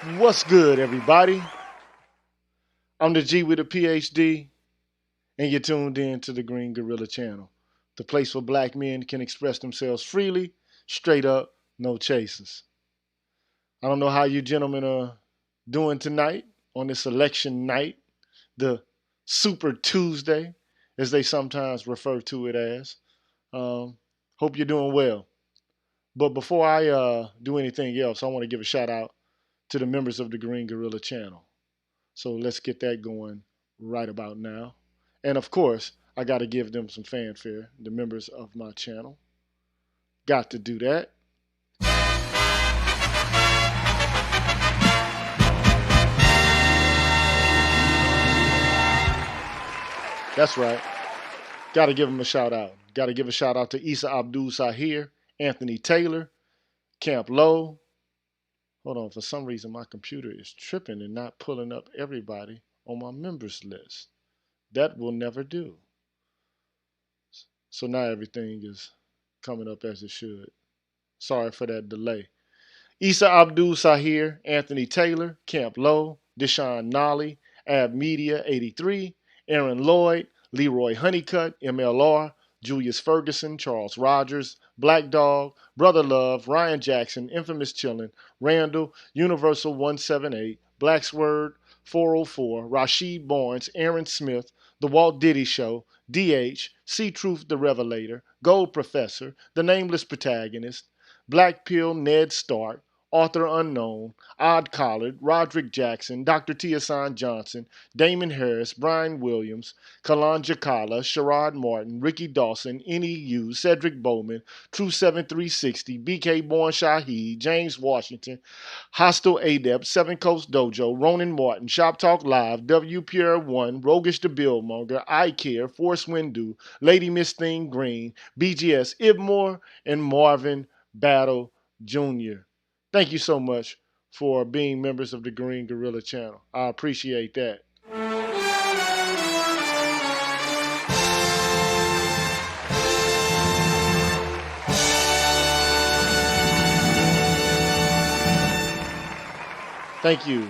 What's good, everybody? I'm the G with a PhD, and you're tuned in to the Green Gorilla Channel, the place where black men can express themselves freely, straight up, no chases. I don't know how you gentlemen are doing tonight on this election night, the Super Tuesday, as they sometimes refer to it as. Hope you're doing well. But before I do anything else, I want to give a shout out to the members of the Green Gorilla Channel. So let's get that going right about now. And of course, I got to give them some fanfare, the members of my channel. Got to do that. That's right. Got to give them a shout out. Got to give a shout out to Isa Abdul Sahir, Anthony Taylor, Camp Low. Hold on, for some reason my computer is tripping and not pulling up everybody on my members list. That will never do. So now everything is coming up as it should. Sorry for that delay. Isa Abdul Sahir, Anthony Taylor, Camp Low, Deshaun Nolly, Ab Media 83, Aaron Lloyd, Leroy Honeycutt, MLR, Julius Ferguson, Charles Rogers, Black Dog, Brother Love, Ryan Jackson, Infamous Chillin', Randall, Universal 178, Black's Word 404, Rashid Barnes, Aaron Smith, The Walt Diddy Show, DH, C Truth the Revelator, Gold Professor, The Nameless Protagonist, Black Pill Ned Stark, Author Unknown, Odd Collard, Roderick Jackson, Dr. Tiasan Johnson, Damon Harris, Brian Williams, Kalan Jakala, Sherrod Martin, Ricky Dawson, NEU, Cedric Bowman, True 7360, BK Born Shaheed, James Washington, Hostile Adept, Seven Coast Dojo, Ronan Martin, Shop Talk Live, W Pure One, Roguish the Billmonger, I Care, Force Windu, Lady Miss Thing Green, BGS Ibmore, and Marvin Battle Jr. Thank you so much for being members of the Green Gorilla channel. I appreciate that. Thank you.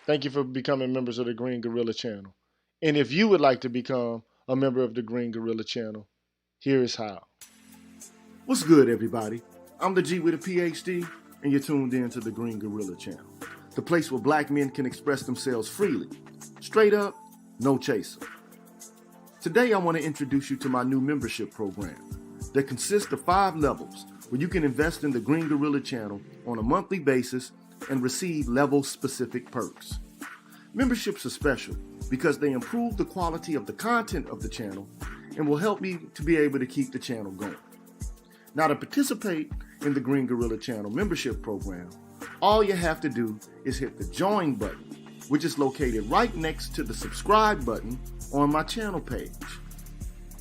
Thank you for becoming members of the Green Gorilla channel. And if you would like to become a member of the Green Gorilla channel, here is how. What's good, everybody? I'm the G with a PhD, and you're tuned in to the Green Gorilla channel, the place where black men can express themselves freely, straight up, no chaser. Today, I want to introduce you to my new membership program that consists of 5 levels where you can invest in the Green Gorilla channel on a monthly basis and receive level-specific perks. Memberships are special because they improve the quality of the content of the channel and will help me to be able to keep the channel going. Now, to participate in the Green Gorilla channel membership program, all you have to do is hit the join button, which is located right next to the subscribe button on my channel page.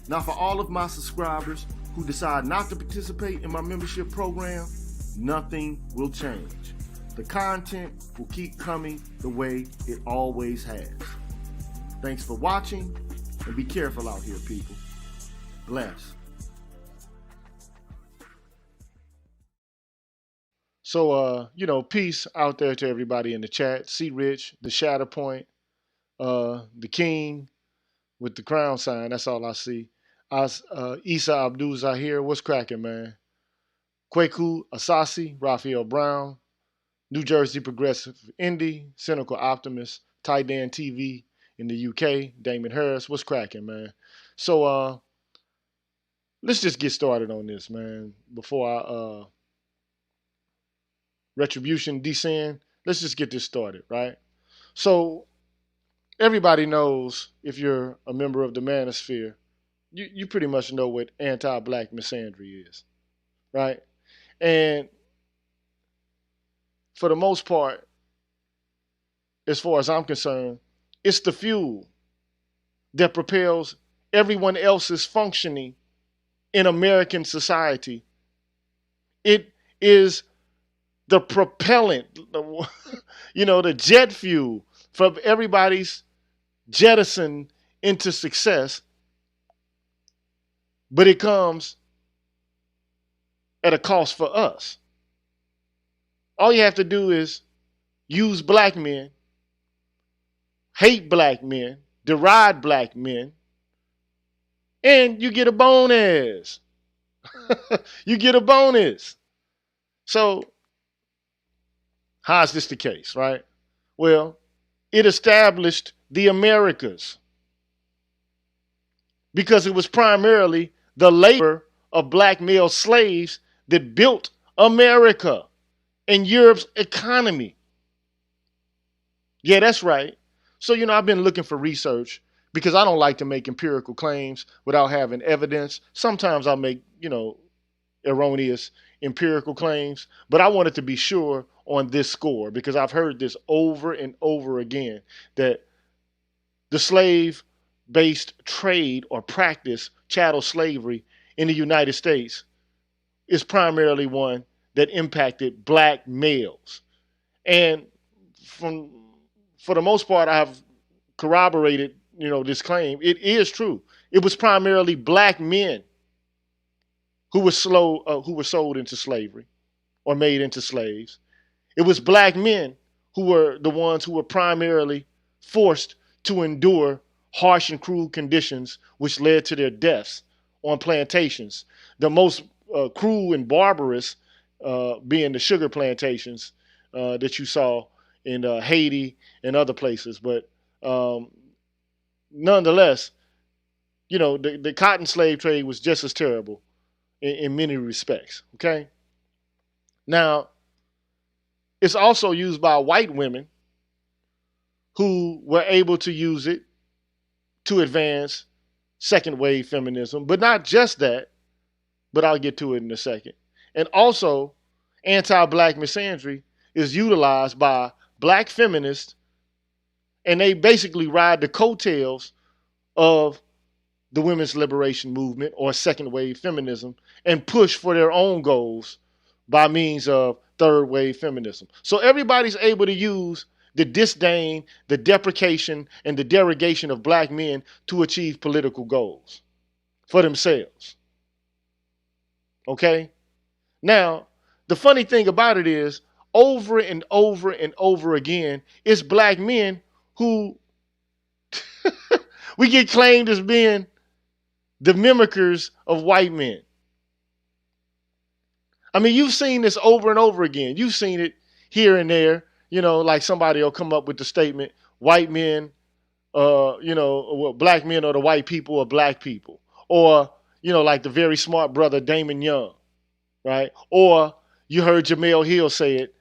Now, for all of my subscribers who decide not to participate in my membership program, nothing will change. The content will keep coming the way it always has. Thanks for watching, and be careful out here, people. Bless. So, peace out there to everybody in the chat. C Rich, the Shadow Point, the King with the crown sign. That's all I see. Isa Abdul Zahir, what's cracking, man? Kweku Asasi, Raphael Brown, New Jersey Progressive Indie, Cynical Optimist, Tidan TV in the UK, Damon Harris, what's cracking, man? So, let's just get started on this, man. Before I retribution descend, let's just get this started, right? So everybody knows, if you're a member of the manosphere, you pretty much know what anti-black misandry is, right? And for the most part, as far as I'm concerned, it's the fuel that propels everyone else's functioning in American society. It is the propellant, the jet fuel for everybody's jettison into success, but it comes at a cost for us. All you have to do is use black men, hate black men, deride black men, and you get a bonus. You get a bonus. So, how is this the case, right? Well, it established the Americas because it was primarily the labor of black male slaves that built America and Europe's economy. Yeah, that's right. So, I've been looking for research because I don't like to make empirical claims without having evidence. Sometimes I'll make, erroneous empirical claims, but I wanted to be sure on this score because I've heard this over and over again that the slave based trade or practice, chattel slavery in the United States, is primarily one that impacted black males. And for the most part, I've corroborated, this claim. It is true. It was primarily black men who were sold into slavery or made into slaves. It was black men who were the ones who were primarily forced to endure harsh and cruel conditions, which led to their deaths on plantations. The most cruel and barbarous being the sugar plantations that you saw in Haiti and other places. But nonetheless, the cotton slave trade was just as terrible in many respects. Okay. Now, it's also used by white women who were able to use it to advance second wave feminism, but not just that, but I'll get to it in a second. And also, anti-black misandry is utilized by black feminists, and they basically ride the coattails of the women's liberation movement or second wave feminism and push for their own goals by means of third wave feminism. So everybody's able to use the disdain, the deprecation, and the derogation of black men to achieve political goals for themselves. Okay? Now, the funny thing about it is, over and over and over again, it's black men who we get claimed as being the mimickers of white men. I mean, you've seen this over and over again. You've seen it here and there. Like somebody will come up with the statement, white men, black men are the white people or black people. Or, like the very smart brother Damon Young, right? Or you heard Jamel Hill say it,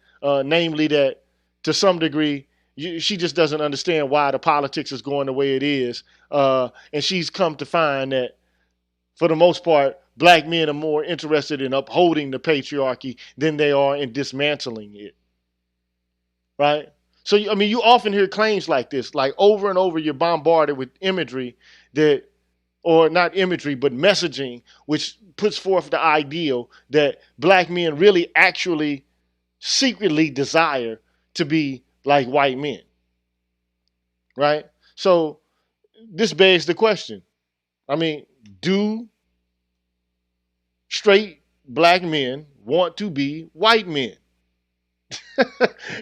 namely that to some degree, she just doesn't understand why the politics is going the way it is. And she's come to find that for the most part, black men are more interested in upholding the patriarchy than they are in dismantling it. Right? So, you often hear claims like this, like over and over you're bombarded with imagery or not imagery, but messaging, which puts forth the ideal that black men really actually secretly desire to be like white men. Right? So this begs the question. Do straight black men want to be white men?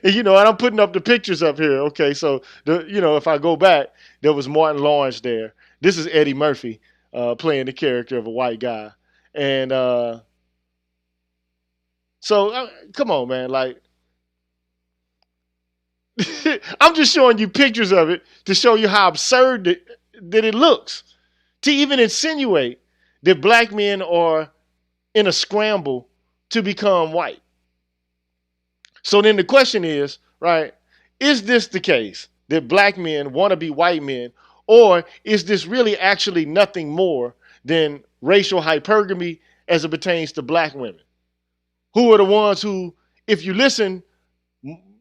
And I'm putting up the pictures up here. Okay, so if I go back, there was Martin Lawrence there. This is Eddie Murphy playing the character of a white guy, and so come on, man. Like, I'm just showing you pictures of it to show you how absurd that it looks. To even insinuate that black men are in a scramble to become white. So then the question is, right, is this the case that black men want to be white men, or is this really actually nothing more than racial hypergamy as it pertains to black women? Who are the ones who, if you listen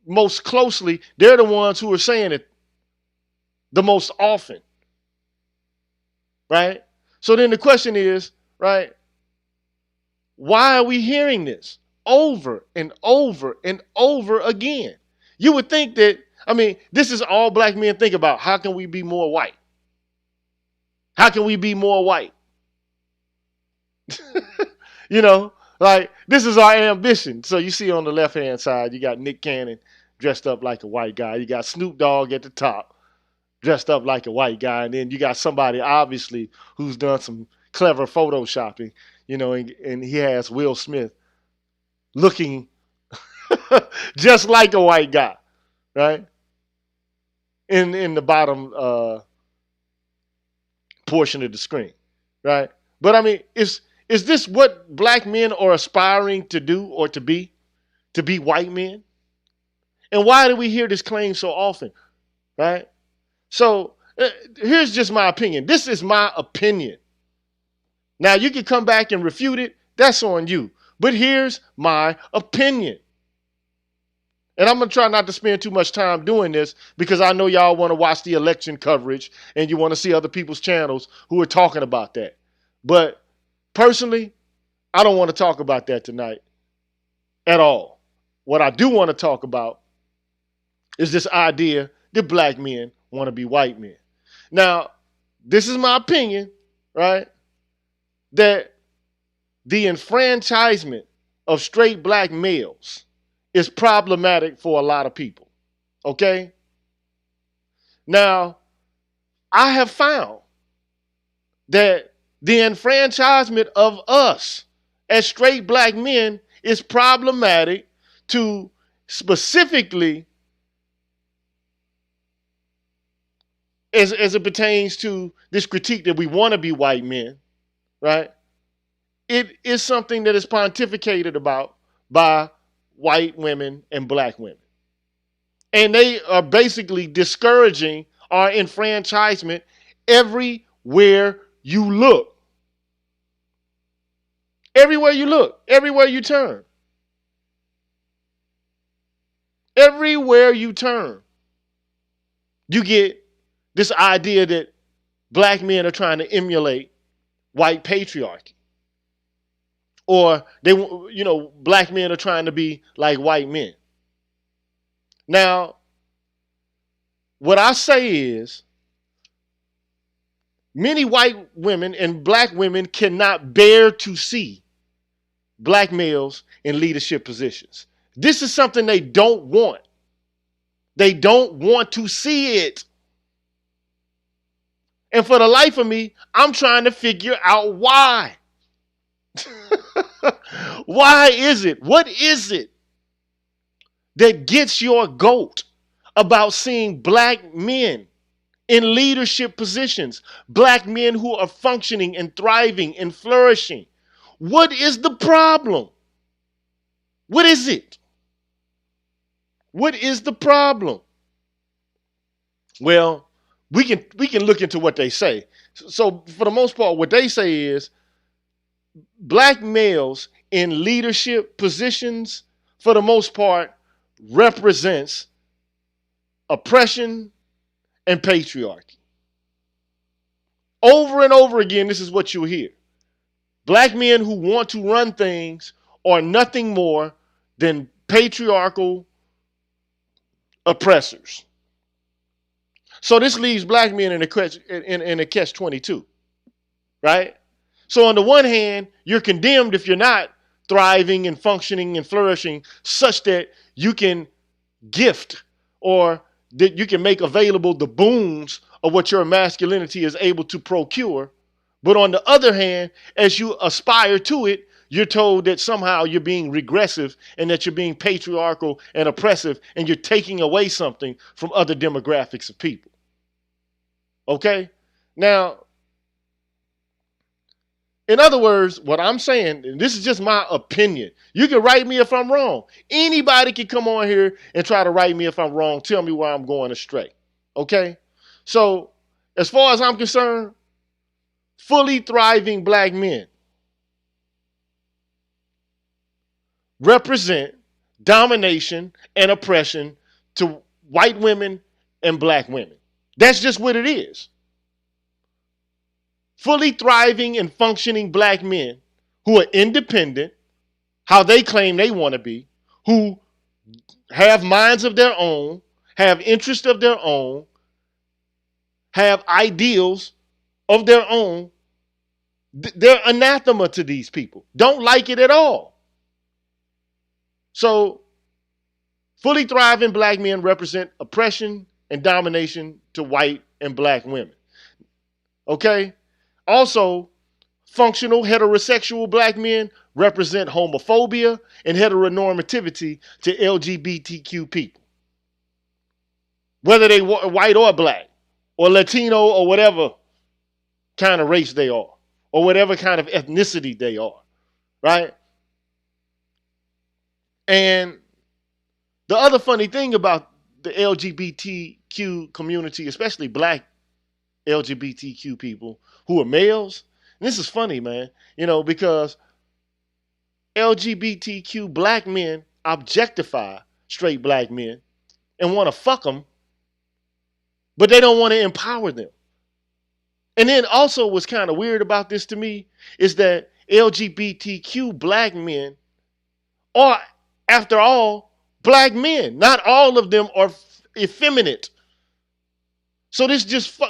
most closely, they're the ones who are saying it the most often, right? So then the question is, right, why are we hearing this over and over and over again? You would think that, this is all black men think about. How can we be more white? How can we be more white? Like, this is our ambition. So you see on the left-hand side, you got Nick Cannon, dressed up like a white guy. You got Snoop Dogg at the top, dressed up like a white guy, and then you got somebody obviously who's done some clever photoshopping, and he has Will Smith looking just like a white guy, right? In the bottom portion of the screen, right? But I mean, is this what black men are aspiring to do or to be white men? And why do we hear this claim so often, right? So here's just my opinion. This is my opinion. Now you can come back and refute it. That's on you. But here's my opinion. And I'm going to try not to spend too much time doing this because I know y'all want to watch the election coverage and you want to see other people's channels who are talking about that. But personally, I don't want to talk about that tonight at all. What I do want to talk about is this idea that black men want to be white men. Now, this is my opinion, right? That the enfranchisement of straight black males is problematic for a lot of people, okay? Now, I have found that the enfranchisement of us as straight black men is problematic to specifically as it pertains to this critique that we want to be white men, right? It is something that is pontificated about by white women and black women. And they are basically discouraging our enfranchisement everywhere you look. Everywhere you look, everywhere you turn. Everywhere you turn, you get this idea that black men are trying to emulate white patriarchy. Or black men are trying to be like white men. Now, what I say is many white women and black women cannot bear to see black males in leadership positions. This is something they don't want. They don't want to see it. And for the life of me, I'm trying to figure out why. Why is it? What is it that gets your goat about seeing black men in leadership positions, black men who are functioning and thriving and flourishing? What is the problem? What is it? What is the problem? Well, we can look into what they say. So for the most part, what they say is black males in leadership positions, for the most part, represents oppression and patriarchy. Over and over again, this is what you'll hear. Black men who want to run things are nothing more than patriarchal oppressors. So this leaves black men in a catch-22, right? So on the one hand, you're condemned if you're not thriving and functioning and flourishing such that you can gift or that you can make available the boons of what your masculinity is able to procure. But on the other hand, as you aspire to it, you're told that somehow you're being regressive and that you're being patriarchal and oppressive and you're taking away something from other demographics of people. Okay? Now, in other words, what I'm saying, and this is just my opinion. You can write me if I'm wrong. Anybody can come on here and try to write me if I'm wrong. Tell me where I'm going astray. Okay? So, as far as I'm concerned, fully thriving black men represent domination and oppression to white women and black women. That's just what it is. Fully thriving and functioning black men who are independent, how they claim they want to be, who have minds of their own, have interests of their own, have ideals of their own, they're anathema to these people. Don't like it at all. So Fully thriving black men represent oppression and domination to white and black women. Okay? Also, functional heterosexual black men represent homophobia and heteronormativity to LGBTQ people, whether they white or black or Latino or whatever kind of race they are or whatever kind of ethnicity they are, right? And the other funny thing about the LGBTQ community, especially black LGBTQ people who are males, and this is funny, man, because LGBTQ black men objectify straight black men and want to fuck them, but they don't want to empower them. And then also what's kind of weird about this to me is that LGBTQ black men are, after all, black men. Not all of them are effeminate. So this just,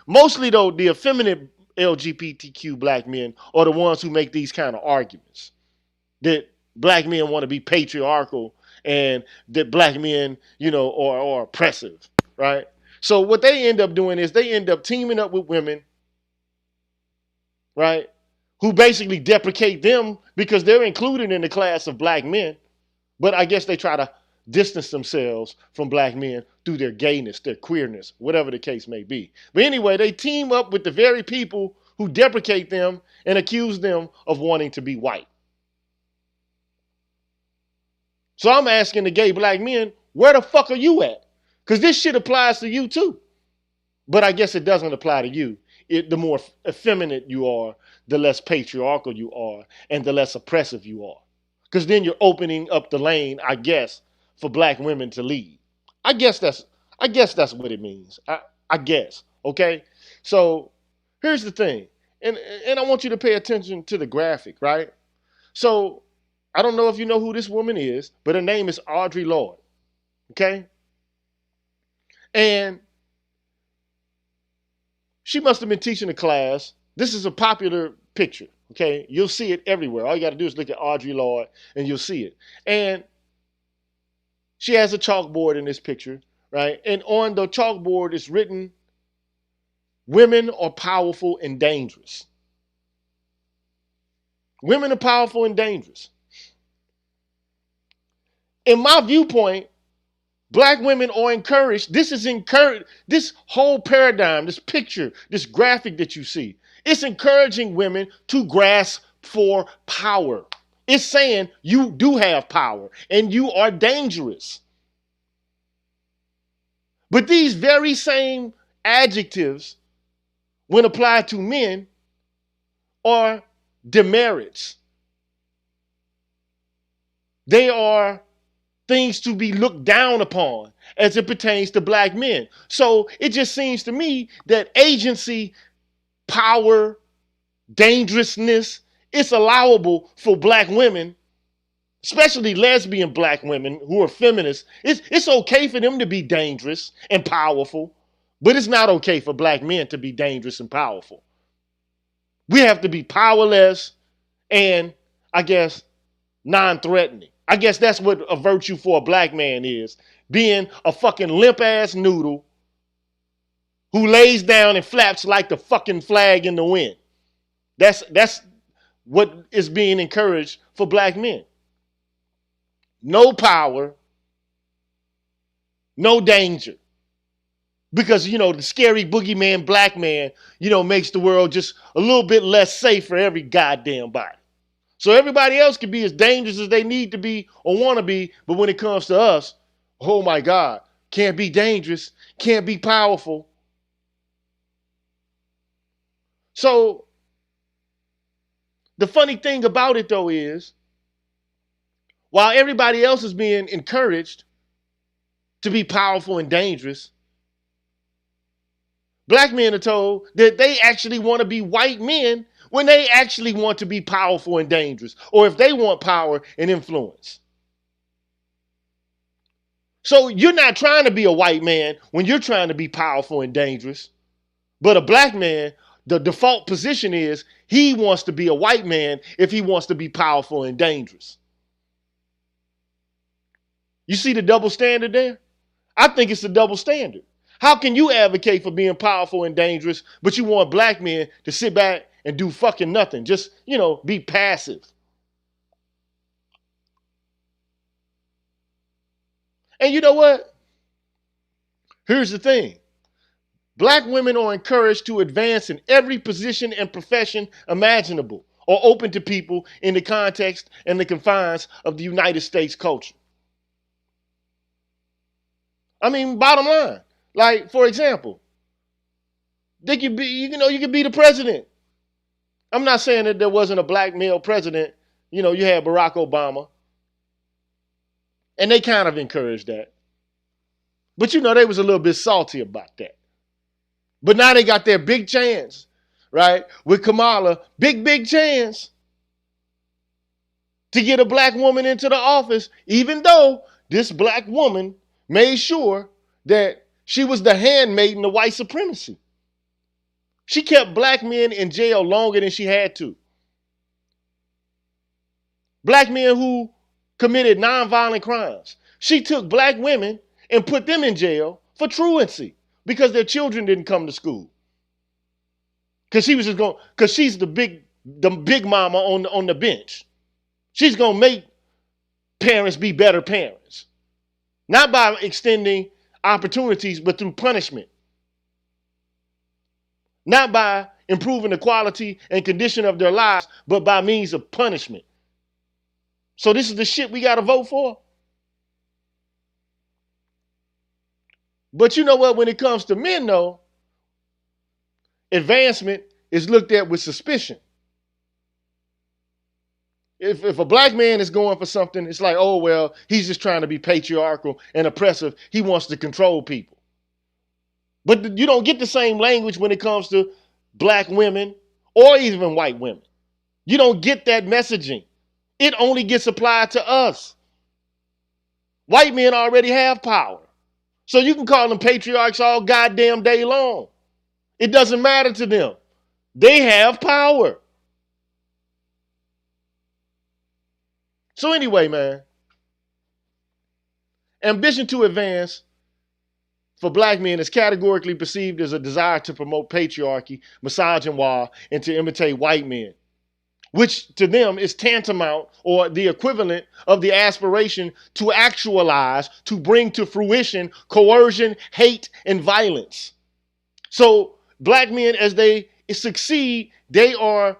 mostly though, the effeminate LGBTQ black men are the ones who make these kind of arguments. That black men want to be patriarchal and that black men, are oppressive, right? So what they end up doing is they end up teaming up with women, right, who basically deprecate them because they're included in the class of black men. But I guess they try to distance themselves from black men through their gayness, their queerness, whatever the case may be. But anyway, they team up with the very people who deprecate them and accuse them of wanting to be white. So I'm asking the gay black men, where the fuck are you at? Because this shit applies to you too. But I guess it doesn't apply to you. The more effeminate you are, the less patriarchal you are, and the less oppressive you are. Because then you're opening up the lane, I guess, for black women to lead. I guess that's what it means. I guess. Okay? So here's the thing. And I want you to pay attention to the graphic, right? So I don't know if you know who this woman is, but her name is Audre Lorde. Okay? And she must have been teaching a class. This is a popular picture. Okay? You'll see it everywhere. All you got to do is look at Audre Lorde and you'll see it. And she has a chalkboard in this picture, right? And on the chalkboard is written, "Women are powerful and dangerous." Women are powerful and dangerous. In my viewpoint, black women are encouraged. This whole paradigm, this picture, this graphic that you see, it's encouraging women to grasp for power. It's saying you do have power and you are dangerous. But these very same adjectives, when applied to men, are demerits. They are things to be looked down upon as it pertains to black men. So it just seems to me that agency, power, dangerousness, it's allowable for black women, especially lesbian black women who are feminists. It's okay for them to be dangerous and powerful, but it's not okay for black men to be dangerous and powerful. We have to be powerless and, I guess, non-threatening. I guess that's what a virtue for a black man is. Being a fucking limp ass noodle who lays down and flaps like the fucking flag in the wind. That's what is being encouraged for black men. No power, no danger. Because, the scary boogeyman black man, makes the world just a little bit less safe for every goddamn body. So everybody else can be as dangerous as they need to be or want to be, but when it comes to us, oh my God, can't be dangerous, can't be powerful. So the funny thing about it though is, while everybody else is being encouraged to be powerful and dangerous, black men are told that they actually want to be white men when they actually want to be powerful and dangerous, or if they want power and influence. So you're not trying to be a white man when you're trying to be powerful and dangerous, but a black man, the default position is he wants to be a white man if he wants to be powerful and dangerous. You see the double standard there? I think it's a double standard. How can you advocate for being powerful and dangerous, but you want black men to sit back and do fucking nothing? Just, be passive. And you know what? Here's the thing. Black women are encouraged to advance in every position and profession imaginable or open to people in the context and the confines of the United States culture. I mean, bottom line, like, for example, they could be, you could be the president. I'm not saying that there wasn't a black male president. You had Barack Obama. And they kind of encouraged that. But they was a little bit salty about that. But now they got their big chance, right? With Kamala, big chance to get a black woman into the office, even though this black woman made sure that she was the handmaiden of white supremacy. She kept black men in jail longer than she had to. Black men who committed nonviolent crimes. She took black women and put them in jail for truancy because their children didn't come to school. Because she's the big mama on the bench. She's gonna make parents be better parents. Not by extending opportunities, but through punishment. Not by improving the quality and condition of their lives, but by means of punishment. So this is the shit we got to vote for. But you know what? When it comes to men, though, advancement is looked at with suspicion. If a black man is going for something, it's like, oh, well, he's just trying to be patriarchal and oppressive. He wants to control people. But you don't get the same language when it comes to black women or even white women. You don't get that messaging. It only gets applied to us. White men already have power. So you can call them patriarchs all goddamn day long. It doesn't matter to them. They have power. So anyway, man, ambition to advance for black men is categorically perceived as a desire to promote patriarchy, misogyny, and to imitate white men, which to them is tantamount or the equivalent of the aspiration to actualize, to bring to fruition coercion, hate, and violence. So black men, as they succeed, they are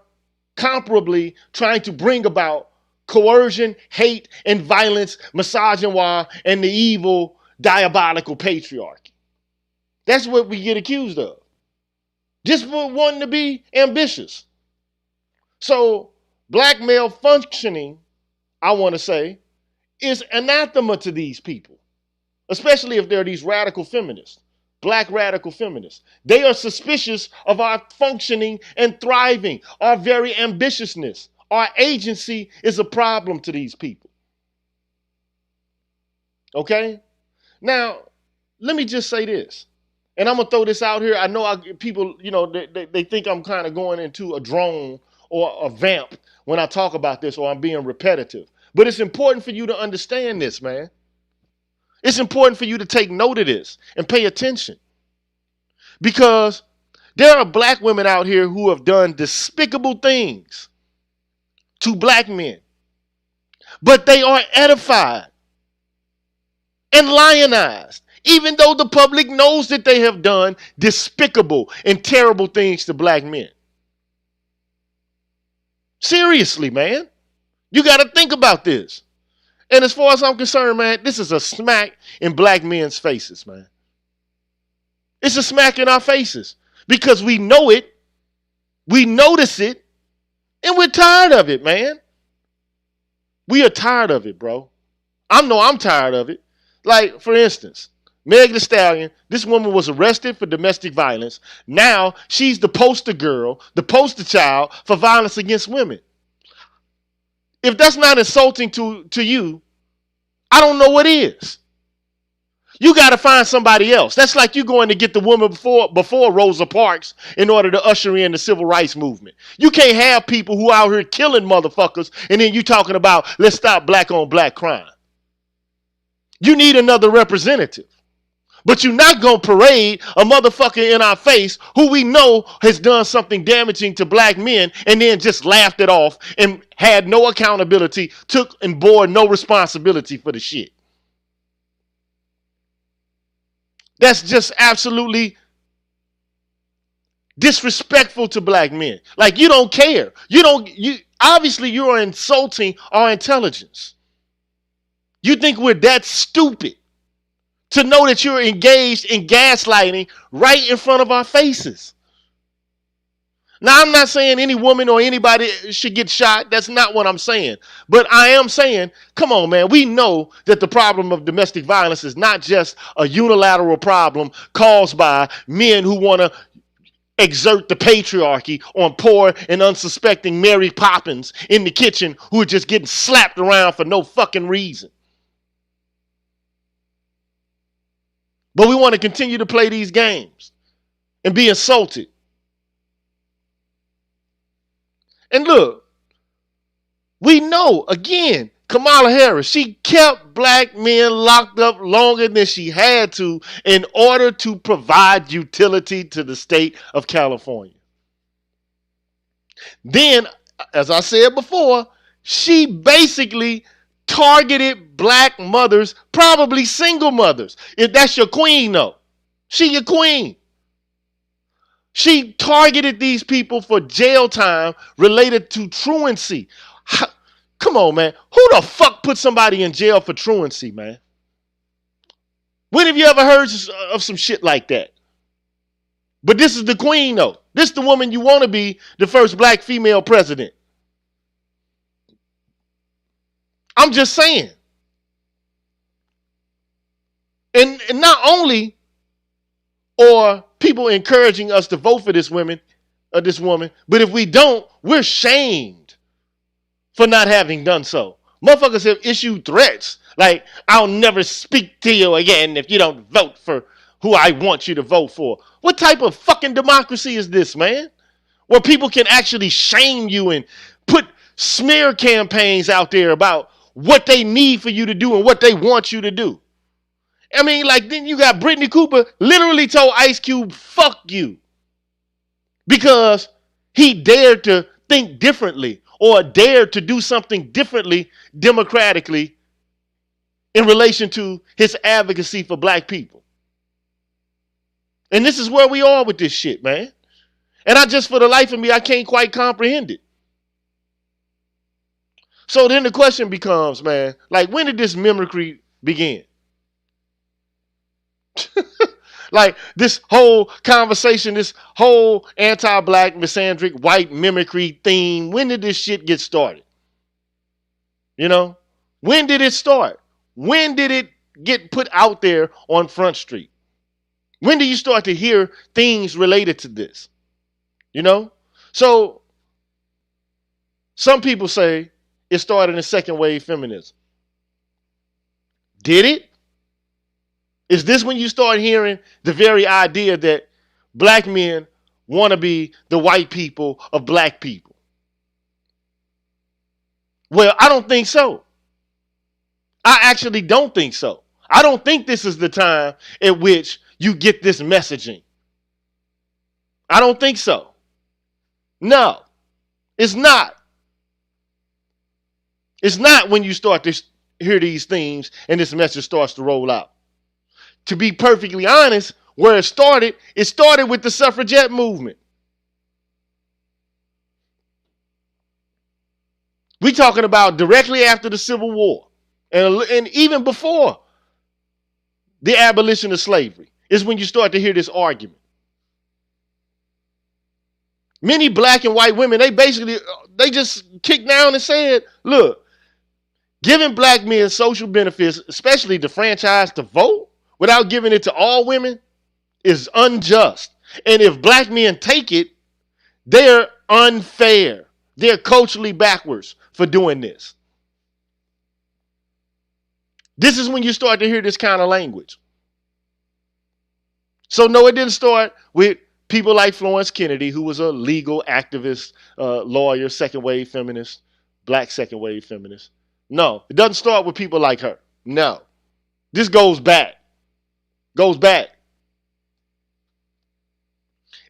comparably trying to bring about coercion, hate, and violence, misogyny, and the evil, diabolical patriarchy. That's what we get accused of. Just for wanting to be ambitious. So, black male functioning, I want to say, is anathema to these people, especially if they're these radical feminists, black radical feminists. They are suspicious of our functioning and thriving, our very ambitiousness. Our agency is a problem to these people. Okay? Now, let me just say this. And I'm going to throw this out here. I know people, they think I'm kind of going into a drone or a vamp when I talk about this, or I'm being repetitive. But it's important for you to understand this, man. It's important for you to take note of this and pay attention. Because there are black women out here who have done despicable things to black men. But they are edified and lionized, even though the public knows that they have done despicable and terrible things to black men. Seriously, man. You got to think about this. And as far as I'm concerned, man, this is a smack in black men's faces, man. It's a smack in our faces because we know it, we notice it, and we're tired of it, man. We are tired of it, bro. I'm tired of it. Like, for instance, Meg Thee Stallion, this woman was arrested for domestic violence. Now she's the poster girl, the poster child for violence against women. If that's not insulting to you, I don't know what is. You got to find somebody else. That's like you going to get the woman before Rosa Parks in order to usher in the civil rights movement. You can't have people who out here killing motherfuckers and then you talking about let's stop black on black crime. You need another representative. But you're not going to parade a motherfucker in our face who we know has done something damaging to black men and then just laughed it off and had no accountability, took and bore no responsibility for the shit. That's just absolutely disrespectful to black men. Like, you don't care. You obviously you are insulting our intelligence. You think we're that stupid to know that you're engaged in gaslighting right in front of our faces. Now, I'm not saying any woman or anybody should get shot. That's not what I'm saying. But I am saying, come on, man. We know that the problem of domestic violence is not just a unilateral problem caused by men who want to exert the patriarchy on poor and unsuspecting Mary Poppins in the kitchen who are just getting slapped around for no fucking reason. But we want to continue to play these games and be insulted. And look, we know, again, Kamala Harris, she kept black men locked up longer than she had to in order to provide utility to the state of California. Then, as I said before, she basically targeted black mothers, probably single mothers. If that's your queen, though, she your queen. She targeted these people for jail time related to truancy. Come on, man. Who the fuck put somebody in jail for truancy, man? When have you ever heard of some shit like that? But this is the queen, though. This is the woman you want to be the first black female president. I'm just saying. And not only are people encouraging us to vote for this woman, but if we don't, we're shamed for not having done so. Motherfuckers have issued threats like, I'll never speak to you again if you don't vote for who I want you to vote for. What type of fucking democracy is this, man? Where people can actually shame you and put smear campaigns out there about what they need for you to do and what they want you to do. I mean, like, then you got Brittany Cooper literally told Ice Cube, fuck you. Because he dared to think differently or dared to do something differently democratically in relation to his advocacy for black people. And this is where we are with this shit, man. And I just, for the life of me, I can't quite comprehend it. So then the question becomes, man, like, when did this mimicry begin? Like, this whole conversation, this whole anti-black, misandric, white mimicry theme, when did this shit get started? You know? When did it start? When did it get put out there on Front Street? When do you start to hear things related to this? You know? So, some people say it started in second wave feminism. Did it? Is this when you start hearing the very idea that black men want to be the white people of black people? Well, I don't think so. I actually don't think so. I don't think this is the time at which you get this messaging. I don't think so. No, it's not. It's not when you start to hear these themes and this message starts to roll out. To be perfectly honest, where it started with the suffragette movement. We're talking about directly after the Civil War and even before the abolition of slavery is when you start to hear this argument. Many black and white women, they just kicked down and said, look, giving black men social benefits, especially the franchise to vote, without giving it to all women is unjust. And if black men take it, they're unfair. They're culturally backwards for doing this. This is when you start to hear this kind of language. So no, it didn't start with people like Florence Kennedy, who was a legal activist, lawyer, second wave feminist, black second wave feminist. No, it doesn't start with people like her. No. This goes back. Goes back.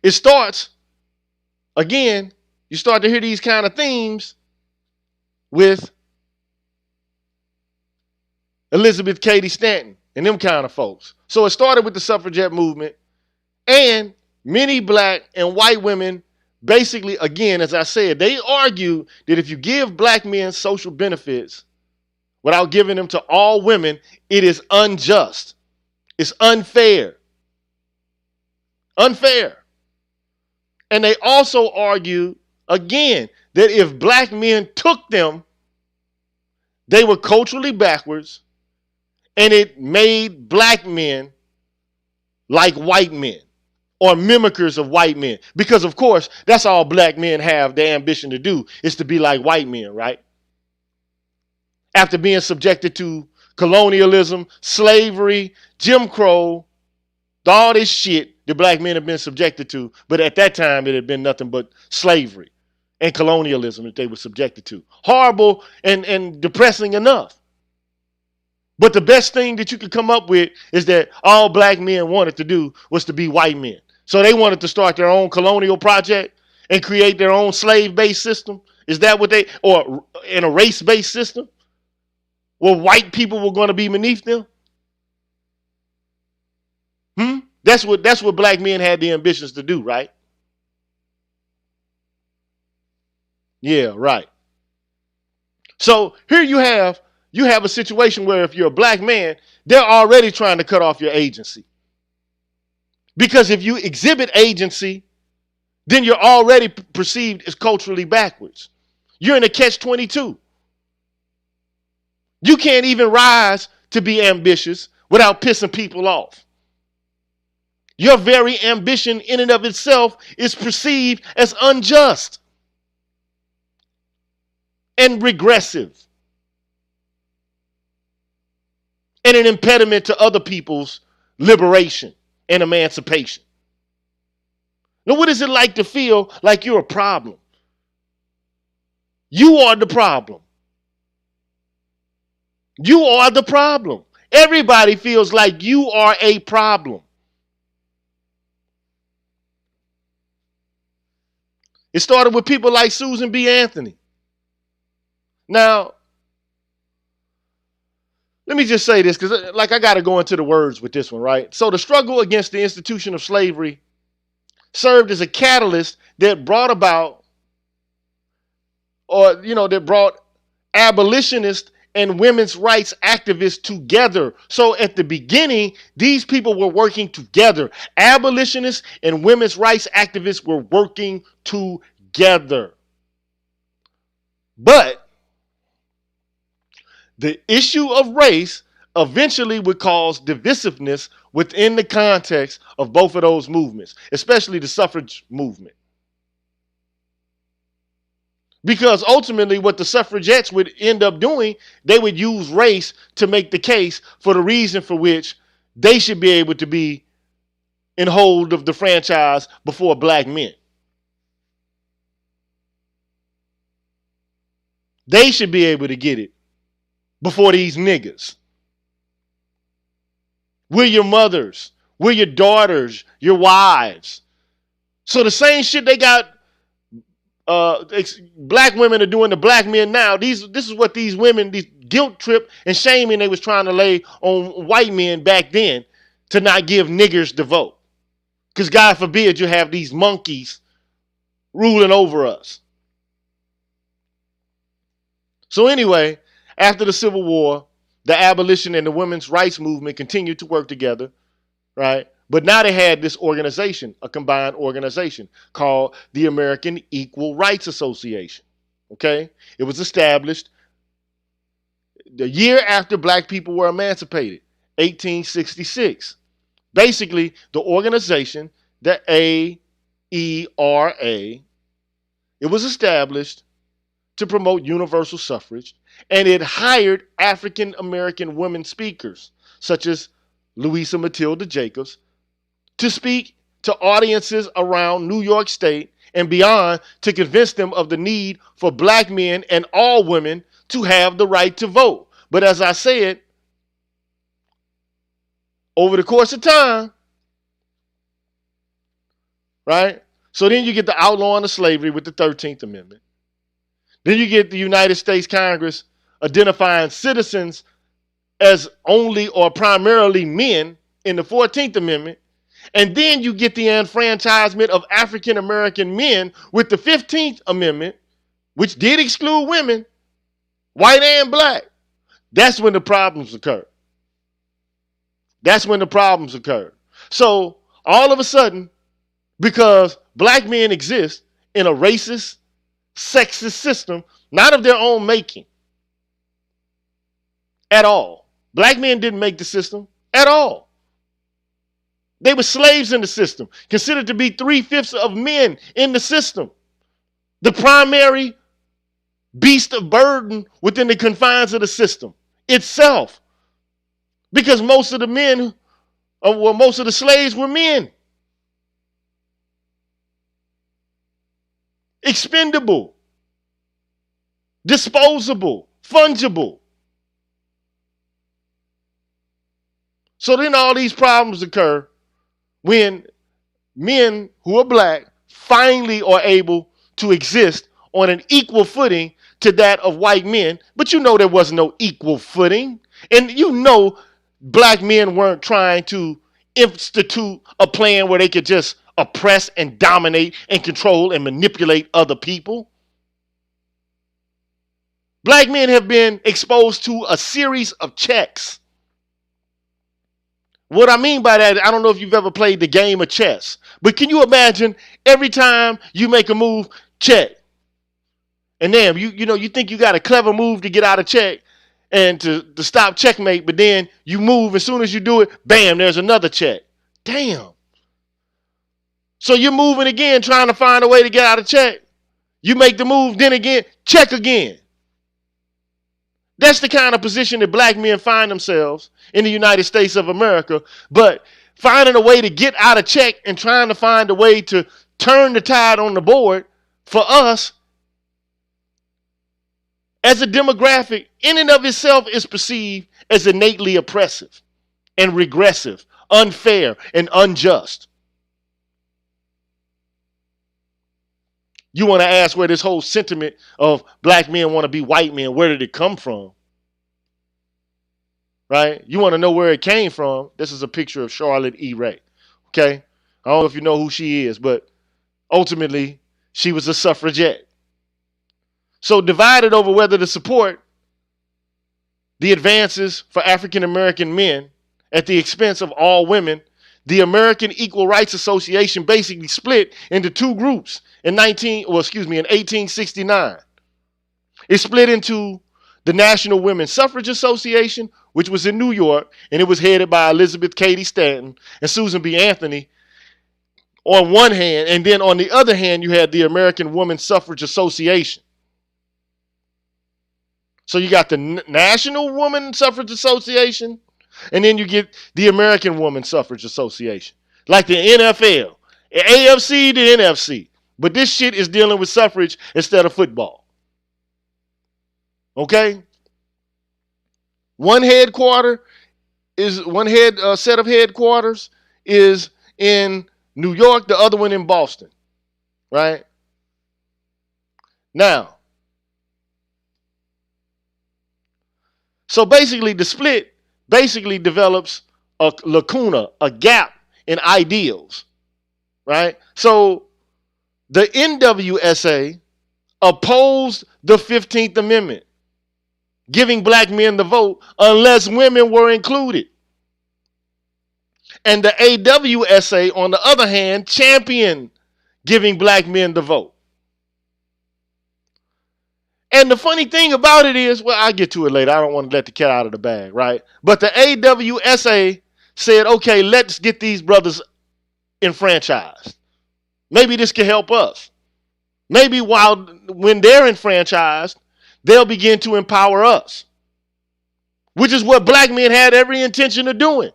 It starts, again, you start to hear these kind of themes with Elizabeth Cady Stanton and them kind of folks. So it started with the suffragette movement, and many black and white women basically, again, as I said, they argue that if you give black men social benefits without giving them to all women, it is unjust. It's unfair. Unfair. And they also argue, again, that if black men took them, they were culturally backwards, and it made black men like white men or mimickers of white men. Because, of course, that's all black men have the ambition to do, is to be like white men, right? After being subjected to colonialism, slavery, Jim Crow, all this shit that black men have been subjected to. But at that time, it had been nothing but slavery and colonialism that they were subjected to. Horrible and depressing enough. But the best thing that you could come up with is that all black men wanted to do was to be white men. So they wanted to start their own colonial project and create their own slave-based system. Is that what or in a race-based system where white people were going to be beneath them? That's what black men had the ambitions to do, right? Yeah, right. So here you have a situation where if you're a black man, they're already trying to cut off your agency. Because if you exhibit agency, then you're already perceived as culturally backwards. You're in a catch-22. You can't even rise to be ambitious without pissing people off. Your very ambition in and of itself is perceived as unjust and regressive and an impediment to other people's liberation and emancipation. Now, what is it like to feel like you're a problem? You are the problem. You are the problem. Everybody feels like you are a problem. It started with people like Susan B. Anthony. Now, let me just say this, because I got to go into the words with this one, right? So the struggle against the institution of slavery served as a catalyst that brought about, that brought abolitionists and women's rights activists together. So at the beginning, these people were working together. Abolitionists and women's rights activists were working together. But the issue of race eventually would cause divisiveness within the context of both of those movements, especially the suffrage movement. Because ultimately what the suffragettes would end up doing, they would use race to make the case for the reason for which they should be able to be in hold of the franchise before black men. They should be able to get it before these niggas. We're your mothers. We're your daughters, your wives. So the same shit they got black women are doing to black men now. This is what these women, these guilt trip and shaming they was trying to lay on white men back then to not give niggers the vote. Because God forbid you have these monkeys ruling over us. So anyway, after the Civil War, the abolition and the women's rights movement continued to work together, right? But now they had this organization, a combined organization called the American Equal Rights Association, okay? It was established the year after black people were emancipated, 1866. Basically, the organization, the AERA, it was established to promote universal suffrage, and it hired African American women speakers, such as Louisa Matilda Jacobs, to speak to audiences around New York State and beyond to convince them of the need for black men and all women to have the right to vote. But as I said, over the course of time, right? So then you get the outlawing of slavery with the 13th Amendment. Then you get the United States Congress identifying citizens as only or primarily men in the 14th Amendment. And then you get the enfranchisement of African American men with the 15th Amendment, which did exclude women, white and black. That's when the problems occur. That's when the problems occur. So all of a sudden, because black men exist in a racist, sexist system, not of their own making at all. Black men didn't make the system at all. They were slaves in the system, considered to be 3/5 of men in the system. The primary beast of burden within the confines of the system itself. Because most of the men, most of the slaves were men. Expendable, disposable, fungible. So then all these problems occur when men who are black finally are able to exist on an equal footing to that of white men. But you know there was no equal footing. And you know black men weren't trying to institute a plan where they could just oppress and dominate and control and manipulate other people. Black men have been exposed to a series of checks. What I mean by that, I don't know if you've ever played the game of chess, but can you imagine every time you make a move, check. And then you think you got a clever move to get out of check and to stop checkmate, but then you move, as soon as you do it, bam, there's another check. Damn. So you're moving again, trying to find a way to get out of check. You make the move, then again, check again. That's the kind of position that black men find themselves in the United States of America. But finding a way to get out of check and trying to find a way to turn the tide on the board for us as a demographic in and of itself is perceived as innately oppressive and regressive, unfair and unjust. You want to ask where this whole sentiment of black men want to be white men, where did it come from? Right? You want to know where it came from? This is a picture of Charlotte E. Ray. Okay? I don't know if you know who she is, but ultimately, she was a suffragette. So divided over whether to support the advances for African American men at the expense of all women, the American Equal Rights Association basically split into two groups in 1869. It split into the National Women's Suffrage Association, which was in New York, and it was headed by Elizabeth Cady Stanton and Susan B. Anthony on one hand, and then on the other hand, you had the American Women's Suffrage Association. So you got the National Women's Suffrage Association, and then you get the American Women's Suffrage Association, like the NFL, AFC to NFC. But this shit is dealing with suffrage instead of football. Okay? One set of headquarters is in New York, the other one in Boston. Right? Now, so basically the split develops a lacuna, a gap in ideals, right? So the NWSA opposed the 15th Amendment, giving black men the vote unless women were included. And the AWSA, on the other hand, championed giving black men the vote. And the funny thing about it is, well, I'll get to it later. I don't want to let the cat out of the bag, right? But the AWSA said, okay, let's get these brothers enfranchised. Maybe this can help us. Maybe when they're enfranchised, they'll begin to empower us, which is what black men had every intention of doing.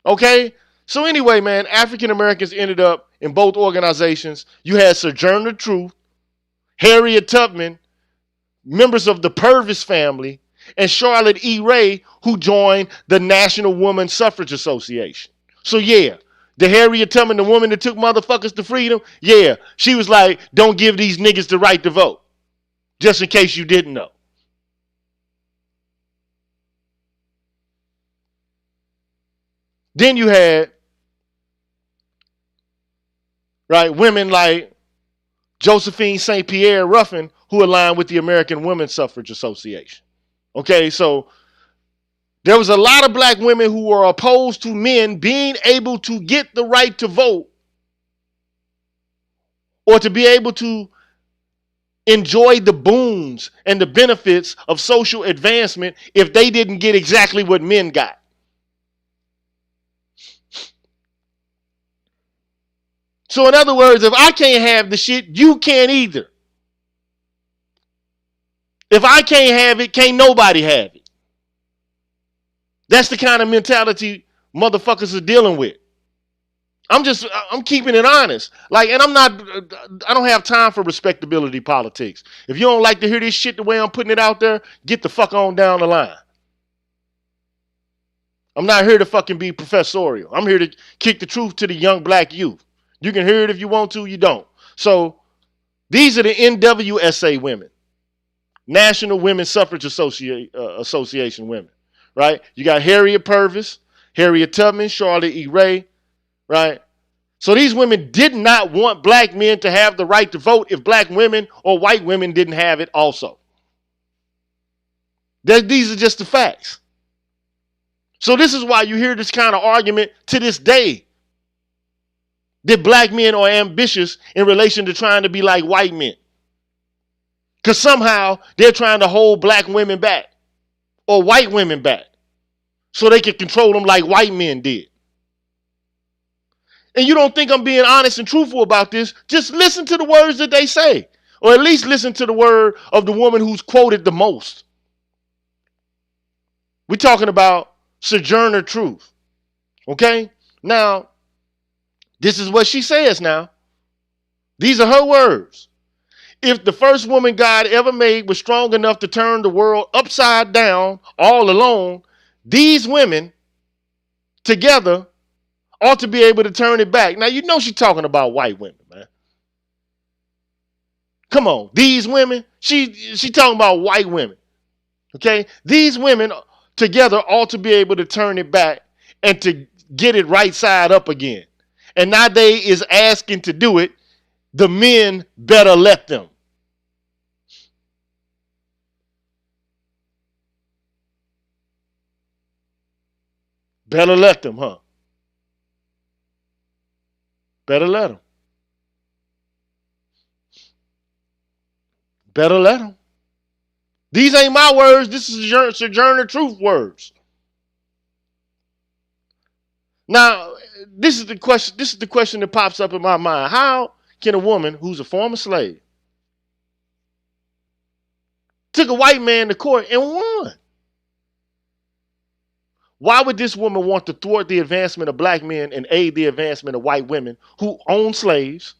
Okay? So anyway, man, African Americans ended up in both organizations. You had Sojourner Truth, Harriet Tubman, members of the Purvis family, and Charlotte E. Ray, who joined the National Woman Suffrage Association. So yeah, the Harriet Tubman, the woman that took motherfuckers to freedom, yeah, she was like, don't give these niggas the right to vote. Just in case you didn't know. Then you had, right, women like Josephine St. Pierre Ruffin, who aligned with the American Women's Suffrage Association. Okay, so there was a lot of black women who were opposed to men being able to get the right to vote or to be able to enjoy the boons and the benefits of social advancement if they didn't get exactly what men got. So in other words, if I can't have the shit, you can't either. If I can't have it, can't nobody have it. That's the kind of mentality motherfuckers are dealing with. I'm keeping it honest. Like, and I don't have time for respectability politics. If you don't like to hear this shit the way I'm putting it out there, get the fuck on down the line. I'm not here to fucking be professorial. I'm here to kick the truth to the young black youth. You can hear it if you want to, you don't. So these are the NWSA women, National Women's Suffrage Association women, right? You got Harriet Purvis, Harriet Tubman, Charlotte E. Ray, right? So these women did not want black men to have the right to vote if black women or white women didn't have it also. These are just the facts. So this is why you hear this kind of argument to this day that black men are ambitious in relation to trying to be like white men. Because somehow they're trying to hold black women back or white women back so they can control them like white men did. And you don't think I'm being honest and truthful about this, just listen to the words that they say. Or at least listen to the word of the woman who's quoted the most. We're talking about Sojourner Truth. Okay? Now, this is what she says now. These are her words. If the first woman God ever made was strong enough to turn the world upside down all alone, these women together ought to be able to turn it back. Now, you know she's talking about white women, man. Come on. These women, she talking about white women. Okay? These women together ought to be able to turn it back and to get it right side up again. And now they is asking to do it. The men better let them. Better let them, huh? Better let them. Better let them. These ain't my words. This is Sojourner Truth words. Now, this is the question. This is the question that pops up in my mind. How can a woman who's a former slave took a white man to court and won? Why would this woman want to thwart the advancement of black men and aid the advancement of white women who own slaves,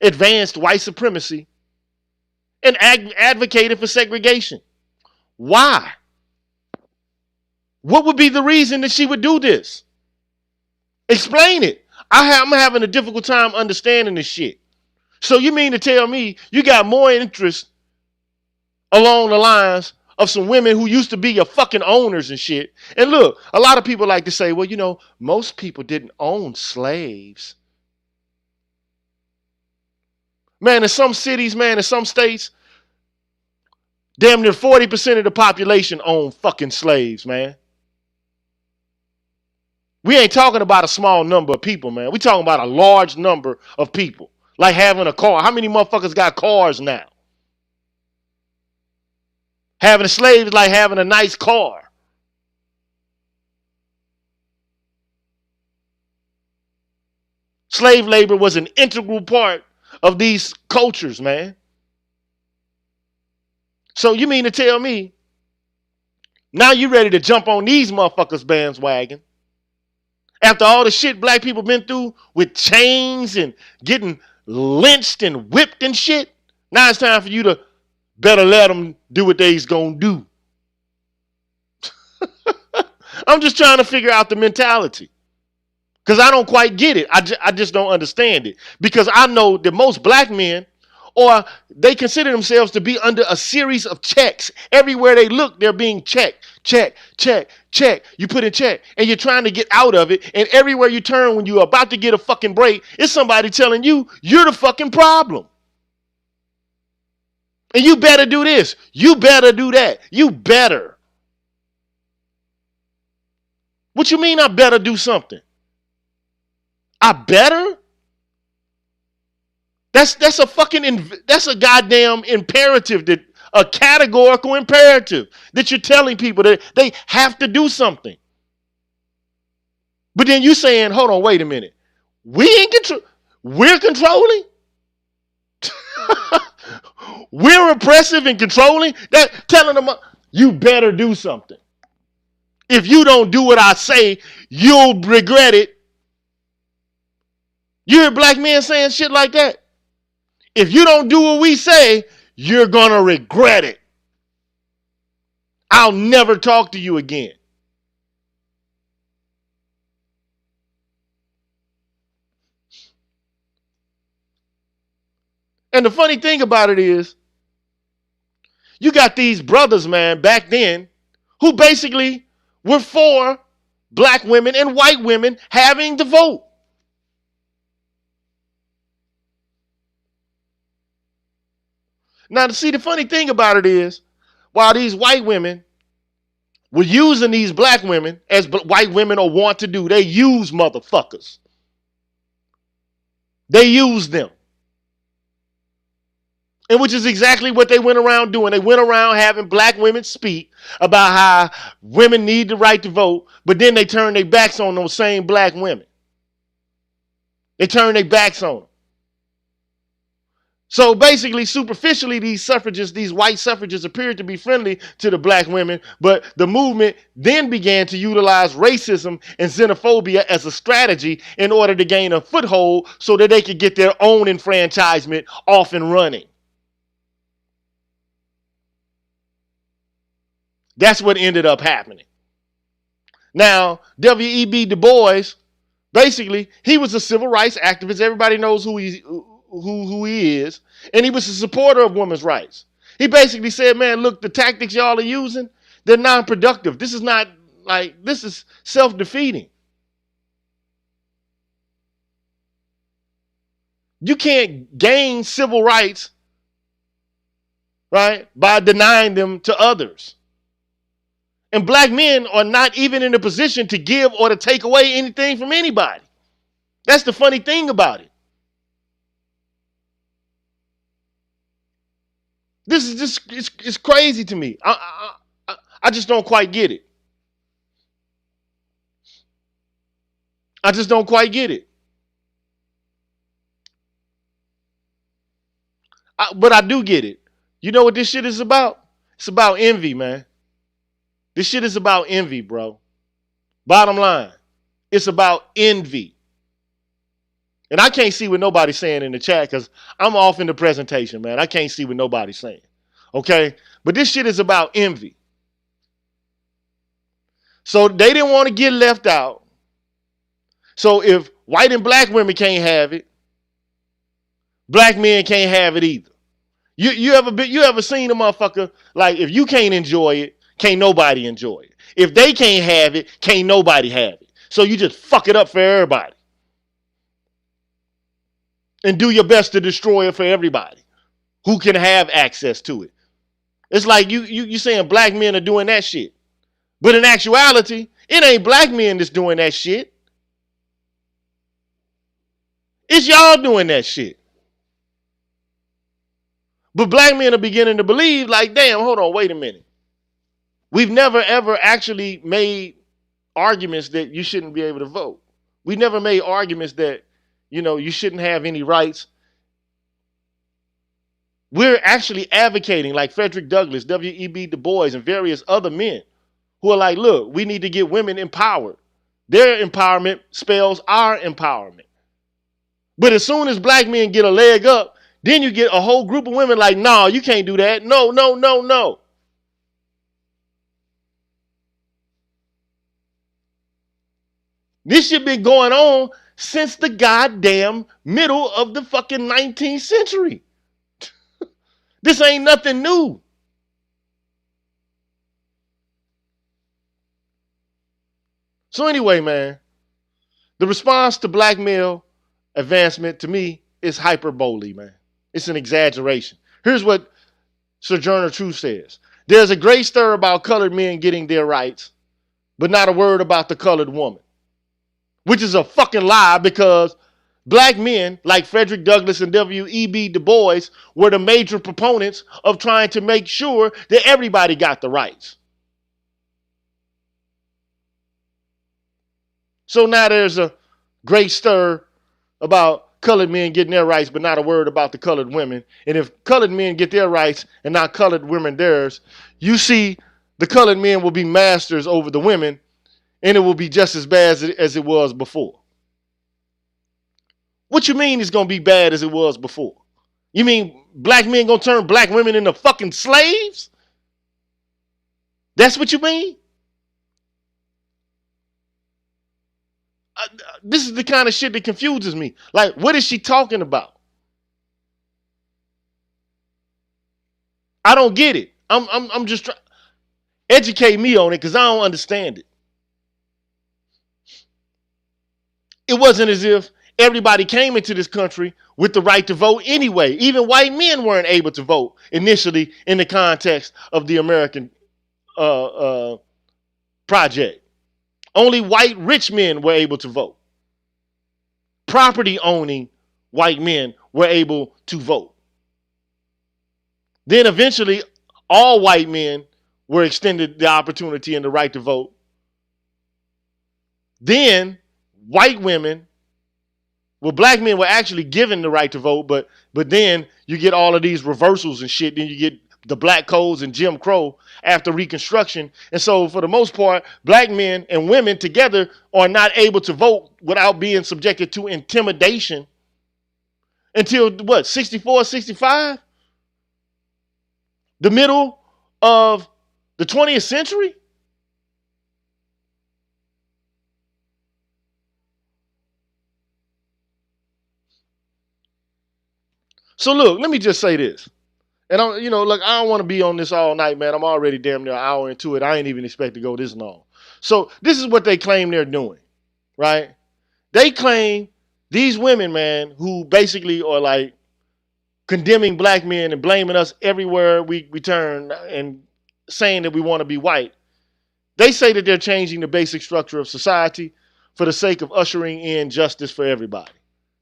advanced white supremacy, and advocated for segregation? Why? What would be the reason that she would do this? Explain it. I'm having a difficult time understanding this shit. So you mean to tell me you got more interest along the lines of some women who used to be your fucking owners and shit? And look, a lot of people like to say, well, you know, most people didn't own slaves. Man, in some cities, man, in some states, damn near 40% of the population own fucking slaves, man. We ain't talking about a small number of people, man. We talking about a large number of people. Like having a car. How many motherfuckers got cars now? Having a slave is like having a nice car. Slave labor was an integral part of these cultures, man. So you mean to tell me now you ready to jump on these motherfuckers' bandwagon? After all the shit black people been through with chains and getting lynched and whipped and shit, now it's time for you to Better let them do what they's gonna do. I'm just trying to figure out the mentality. Because I don't quite get it. I just don't understand it. Because I know that most black men, or they consider themselves to be under a series of checks. Everywhere they look, they're being checked. Check, check, check. You put in check, and you're trying to get out of it. And everywhere you turn when you're about to get a fucking break, it's somebody telling you, you're the fucking problem. And you better do this. You better do that. You better. What you mean I better do something? I better? That's a fucking, that's a goddamn imperative, that a categorical imperative that you're telling people that they have to do something. But then you saying, hold on, wait a minute. We ain't control. We're controlling? We're oppressive and controlling? That telling them, you better do something. If you don't do what I say, you'll regret it. You hear black men saying shit like that? If you don't do what we say, you're going to regret it. I'll never talk to you again. And the funny thing about it is, you got these brothers, man, back then, who basically were for black women and white women having the vote. Now, see, the funny thing about it is, while these white women were using these black women, as white women or want to do, they use motherfuckers. They use them. And which is exactly what they went around doing. They went around having black women speak about how women need the right to vote, but then they turned their backs on those same black women. They turned their backs on them. So basically, superficially, these suffragists, these white suffragists, appeared to be friendly to the black women, but the movement then began to utilize racism and xenophobia as a strategy in order to gain a foothold so that they could get their own enfranchisement off and running. That's what ended up happening. Now, W.E.B. Du Bois, basically, he was a civil rights activist. Everybody knows who he is, and he was a supporter of women's rights. He basically said, man, look, the tactics y'all are using, they're non-productive. This is not like, this is self-defeating. You can't gain civil rights, right, by denying them to others. And black men are not even in a position to give or to take away anything from anybody. That's the funny thing about it. This is just, it's crazy to me. I just don't quite get it. I just don't quite get it. But I do get it. You know what this shit is about? It's about envy, man. This shit is about envy, bro. Bottom line, it's about envy. And I can't see what nobody's saying in the chat because I'm off in the presentation, man. I can't see what nobody's saying. Okay? But this shit is about envy. So they didn't want to get left out. So if white and black women can't have it, black men can't have it either. You ever seen a motherfucker, like, if you can't enjoy it, can't nobody enjoy it. If they can't have it, can't nobody have it. So you just fuck it up for everybody. And do your best to destroy it for everybody who can have access to it. It's like you saying black men are doing that shit. But in actuality, it ain't black men that's doing that shit. It's y'all doing that shit. But black men are beginning to believe, like, damn, hold on, wait a minute. We've never, ever actually made arguments that you shouldn't be able to vote. We never made arguments that, you shouldn't have any rights. We're actually advocating, like Frederick Douglass, W.E.B. Du Bois, and various other men who are like, look, we need to get women empowered. Their empowerment spells our empowerment. But as soon as black men get a leg up, Then you get a whole group of women like, no, you can't do that. No, no, no, no. This shit been going on since the goddamn middle of the fucking 19th century. This ain't nothing new. So anyway, man, the response to black male advancement to me is hyperbole, man. It's an exaggeration. Here's what Sojourner Truth says. There's a great stir about colored men getting their rights, but not a word about the colored woman. Which is a fucking lie, because black men like Frederick Douglass and W.E.B. Du Bois were the major proponents of trying to make sure that everybody got the rights. So now there's a great stir about colored men getting their rights, but not a word about the colored women. And if colored men get their rights and not colored women theirs, you see the colored men will be masters over the women, and it will be just as bad as it was before. What you mean it's going to be bad as it was before? You mean black men going to turn black women into fucking slaves? That's what you mean? This is the kind of shit that confuses me. Like, what is she talking about? I don't get it. I'm just trying. Educate me on it, because I don't understand it. It wasn't as if everybody came into this country with the right to vote anyway. Even white men weren't able to vote initially in the context of the American project. Only white rich men were able to vote. Property owning white men were able to vote. Then eventually all white men were extended the opportunity and the right to vote. Then white women, well, black men were actually given the right to vote, but then you get all of these reversals and shit. Then you get the black codes and Jim Crow after Reconstruction. And so for the most part, black men and women together are not able to vote without being subjected to intimidation until what, 64, 65? The middle of the 20th century? So look, let me just say this. And I don't want to be on this all night, man. I'm already damn near an hour into it. I ain't even expect to go this long. So this is what they claim they're doing, right? They claim these women, man, who basically are like condemning black men and blaming us everywhere we turn and saying that we want to be white. They say that they're changing the basic structure of society for the sake of ushering in justice for everybody.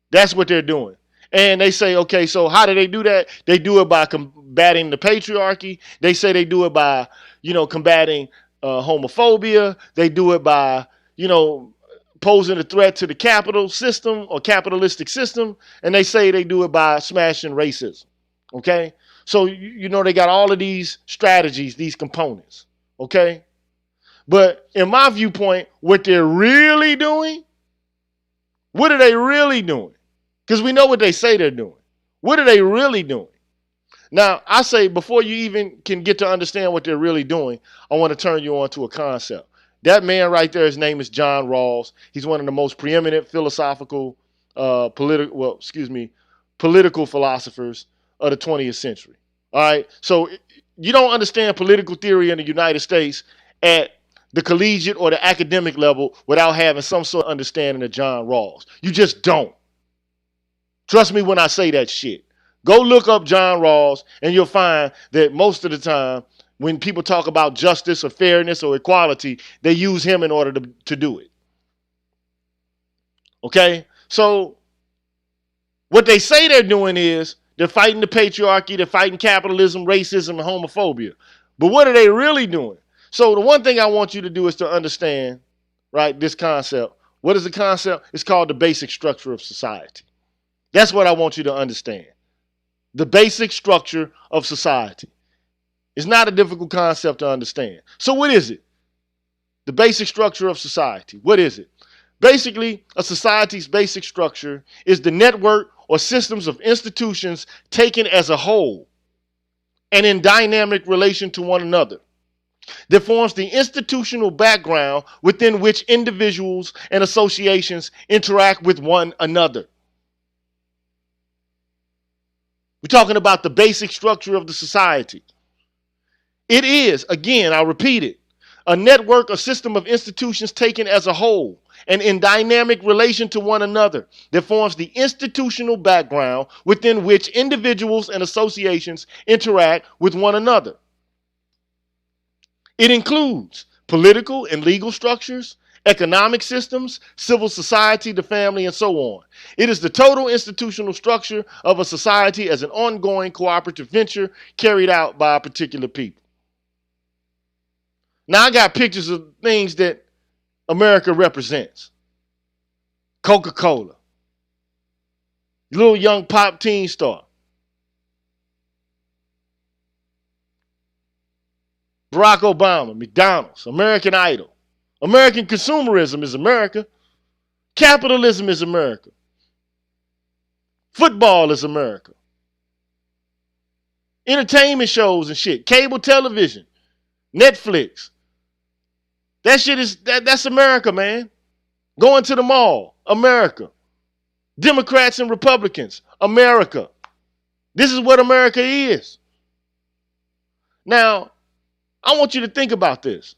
That's what they're doing. And they say, okay, so how do they do that? They do it by combating the patriarchy. They say they do it by, combating homophobia. They do it by, posing a threat to the capital system or capitalistic system. And they say they do it by smashing racism. Okay? So, they got all of these strategies, these components. Okay? But in my viewpoint, what they're really doing, what are they really doing? Because we know what they say they're doing. What are they really doing? Now, I say before you even can get to understand what they're really doing, I want to turn you on to a concept. That man right there, his name is John Rawls. He's one of the most preeminent philosophical, political philosophers of the 20th century. All right? So you don't understand political theory in the United States at the collegiate or the academic level without having some sort of understanding of John Rawls. You just don't. Trust me when I say that shit. Go look up John Rawls and you'll find that most of the time when people talk about justice or fairness or equality, they use him in order to do it. Okay? So what they say they're doing is they're fighting the patriarchy, they're fighting capitalism, racism, and homophobia. But what are they really doing? So the one thing I want you to do is to understand, right, this concept. What is the concept? It's called the basic structure of society. That's what I want you to understand. The basic structure of society. It's not a difficult concept to understand. So what is it? The basic structure of society. What is it? Basically, a society's basic structure is the network or systems of institutions taken as a whole and in dynamic relation to one another that forms the institutional background within which individuals and associations interact with one another. We're talking about the basic structure of the society. It is, again, I'll repeat it, a network, a system of institutions taken as a whole and in dynamic relation to one another that forms the institutional background within which individuals and associations interact with one another. It includes political and legal structures, economic systems, civil society, the family, and so on. It is the total institutional structure of a society as an ongoing cooperative venture carried out by a particular people. Now I got pictures of things that America represents. Coca-Cola. Little young pop teen star. Barack Obama, McDonald's, American Idol. American consumerism is America. Capitalism is America. Football is America. Entertainment shows and shit. Cable television. Netflix. That shit is, that's America, man. Going to the mall, America. Democrats and Republicans, America. This is what America is. Now, I want you to think about this.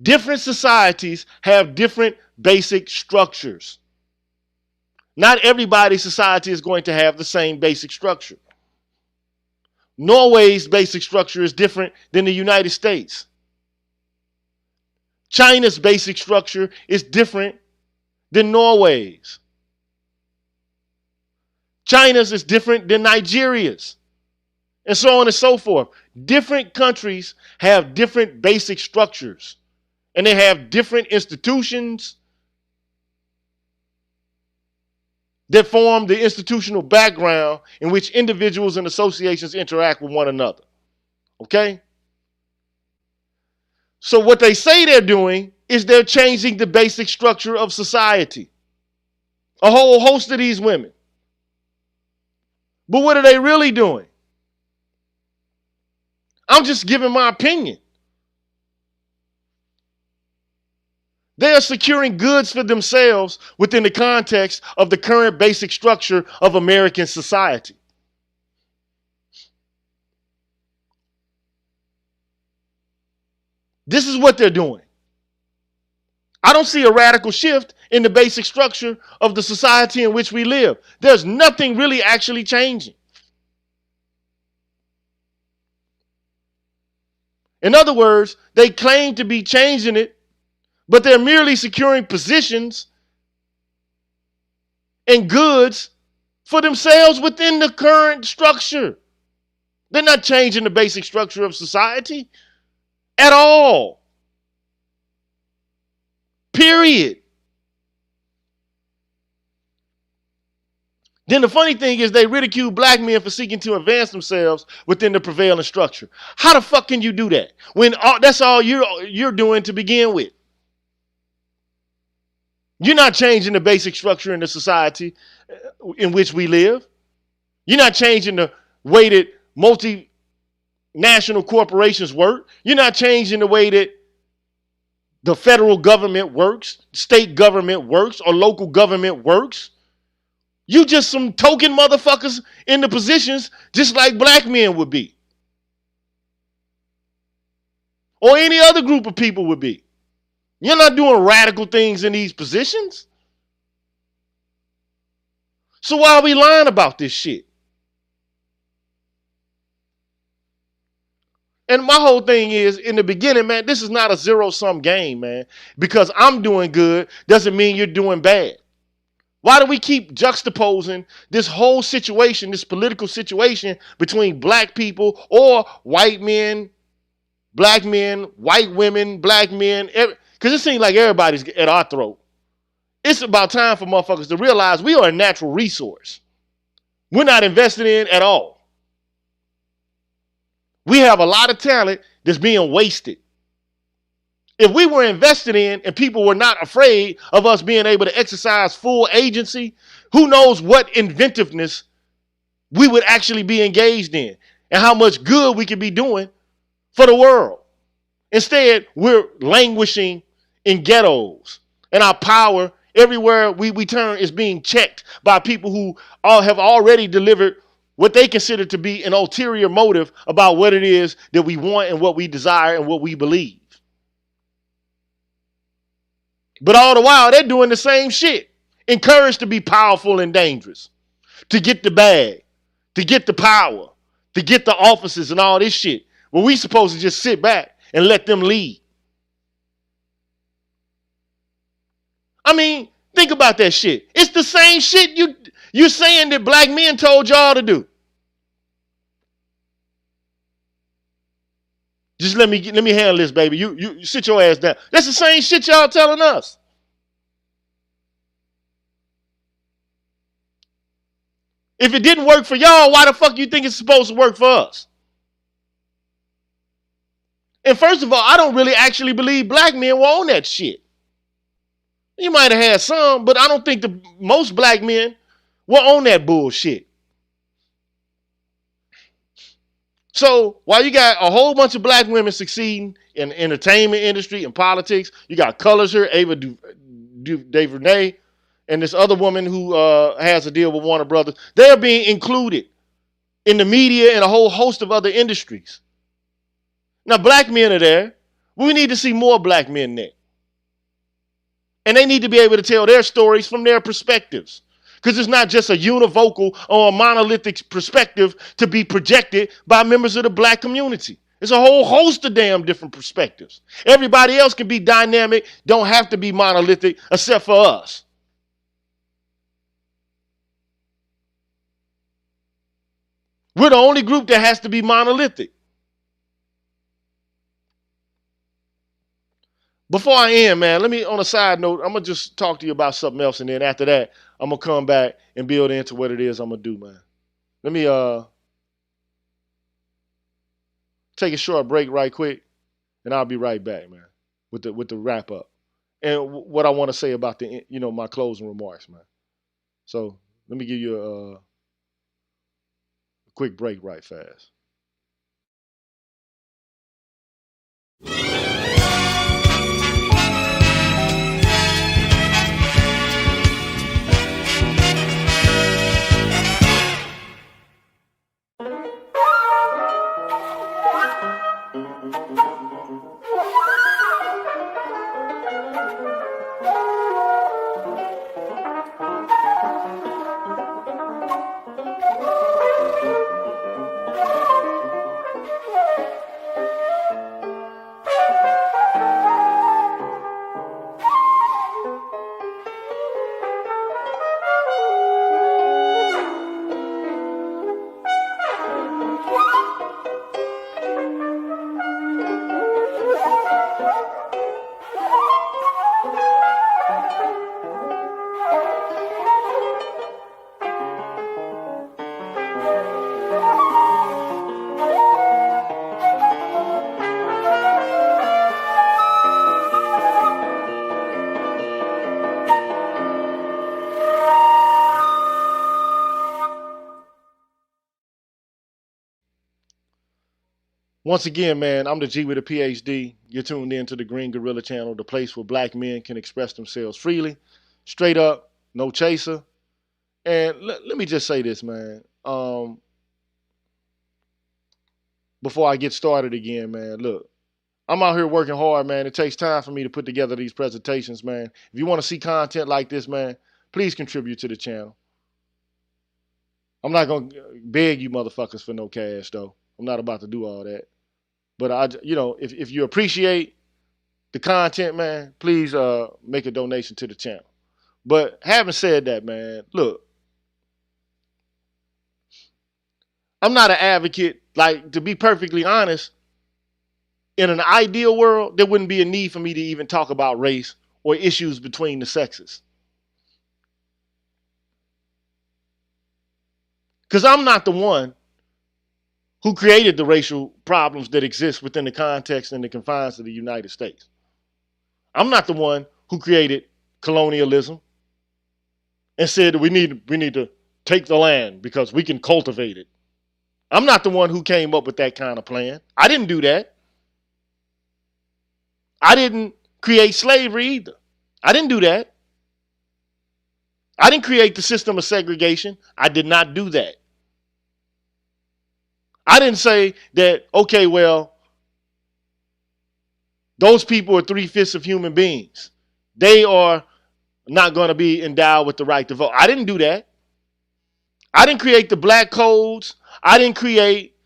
Different societies have different basic structures. Not everybody's society is going to have the same basic structure. Norway's basic structure is different than the United States. China's basic structure is different than Norway's. China's is different than Nigeria's. And so on and so forth. Different countries have different basic structures. And they have different institutions that form the institutional background in which individuals and associations interact with one another. Okay? So what they say they're doing is they're changing the basic structure of society. A whole host of these women. But what are they really doing? I'm just giving my opinion. They are securing goods for themselves within the context of the current basic structure of American society. This is what they're doing. I don't see a radical shift in the basic structure of the society in which we live. There's nothing really actually changing. In other words, they claim to be changing it, but they're merely securing positions and goods for themselves within the current structure. They're not changing the basic structure of society at all. Period. Then the funny thing is they ridicule black men for seeking to advance themselves within the prevailing structure. How the fuck can you do that when that's all you're doing to begin with? You're not changing the basic structure in the society in which we live. You're not changing the way that multinational corporations work. You're not changing the way that the federal government works, state government works, or local government works. You just some token motherfuckers in the positions just like black men would be. Or any other group of people would be. You're not doing radical things in these positions. So why are we lying about this shit? And my whole thing is, in the beginning, man, this is not a zero-sum game, man. Because I'm doing good doesn't mean you're doing bad. Why do we keep juxtaposing this whole situation, this political situation between black people or white men, white women, black men? Because it seems like everybody's at our throat. It's about time for motherfuckers to realize we are a natural resource. We're not invested in at all. We have a lot of talent that's being wasted. If we were invested in and people were not afraid of us being able to exercise full agency, who knows what inventiveness we would actually be engaged in and how much good we could be doing for the world. Instead, we're languishing in ghettos, and our power everywhere we turn is being checked by people who have already delivered what they consider to be an ulterior motive about what it is that we want and what we desire and what we believe. But all the while, they're doing the same shit, encouraged to be powerful and dangerous, to get the bag, to get the power, to get the offices and all this shit. Well, we supposed to just sit back and let them lead. I mean, think about that shit. It's the same shit you saying that black men told y'all to do. Just let me handle this, baby. You sit your ass down. That's the same shit y'all telling us. If it didn't work for y'all, why the fuck you think it's supposed to work for us? And first of all, I don't really actually believe black men were on that shit. You might have had some, but I don't think most black men were on that bullshit. So while you got a whole bunch of black women succeeding in the entertainment industry and politics, you got colors here, Ava DuVernay, and this other woman who has a deal with Warner Brothers. They're being included in the media and a whole host of other industries. Now, black men are there. We need to see more black men there. And they need to be able to tell their stories from their perspectives. Because it's not just a univocal or a monolithic perspective to be projected by members of the black community. It's a whole host of damn different perspectives. Everybody else can be dynamic, don't have to be monolithic, except for us. We're the only group that has to be monolithic. Before I end, man, let me, on a side note, I'm going to just talk to you about something else. And then after that, I'm going to come back and build into what it is I'm going to do, man. Let me take a short break right quick, and I'll be right back, man, with the wrap up. And what I want to say about my closing remarks, man. So let me give you a quick break right fast. Once again, man, I'm the G with a PhD. You're tuned in to the Green Gorilla Channel, the place where black men can express themselves freely, straight up, no chaser. And let me just say this, man. Before I get started again, man, look, I'm out here working hard, man. It takes time for me to put together these presentations, man. If you want to see content like this, man, please contribute to the channel. I'm not going to beg you motherfuckers for no cash, though. I'm not about to do all that. But if you appreciate the content, man, please make a donation to the channel. But having said that, man, look, I'm not an advocate. Like, to be perfectly honest, in an ideal world, there wouldn't be a need for me to even talk about race or issues between the sexes. Because I'm not the one who created the racial problems that exist within the context and the confines of the United States. I'm not the one who created colonialism and said that we need to take the land because we can cultivate it. I'm not the one who came up with that kind of plan. I didn't do that. I didn't create slavery either. I didn't do that. I didn't create the system of segregation. I did not do that. I didn't say that, okay, well, those people are 3/5 of human beings. They are not going to be endowed with the right to vote. I didn't do that. I didn't create the black codes. I didn't create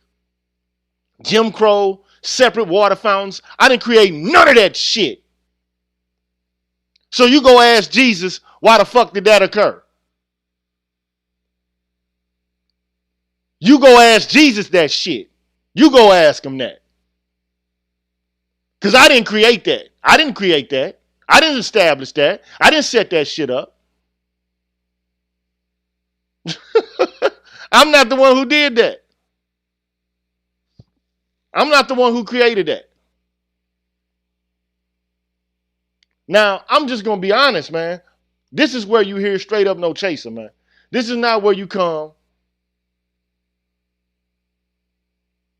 Jim Crow, separate water fountains. I didn't create none of that shit. So you go ask Jesus, why the fuck did that occur? You go ask Jesus that shit. You go ask him that. Because I didn't create that. I didn't create that. I didn't establish that. I didn't set that shit up. I'm not the one who did that. I'm not the one who created that. Now, I'm just going to be honest, man. This is where you hear straight up no chaser, man. This is not where you come.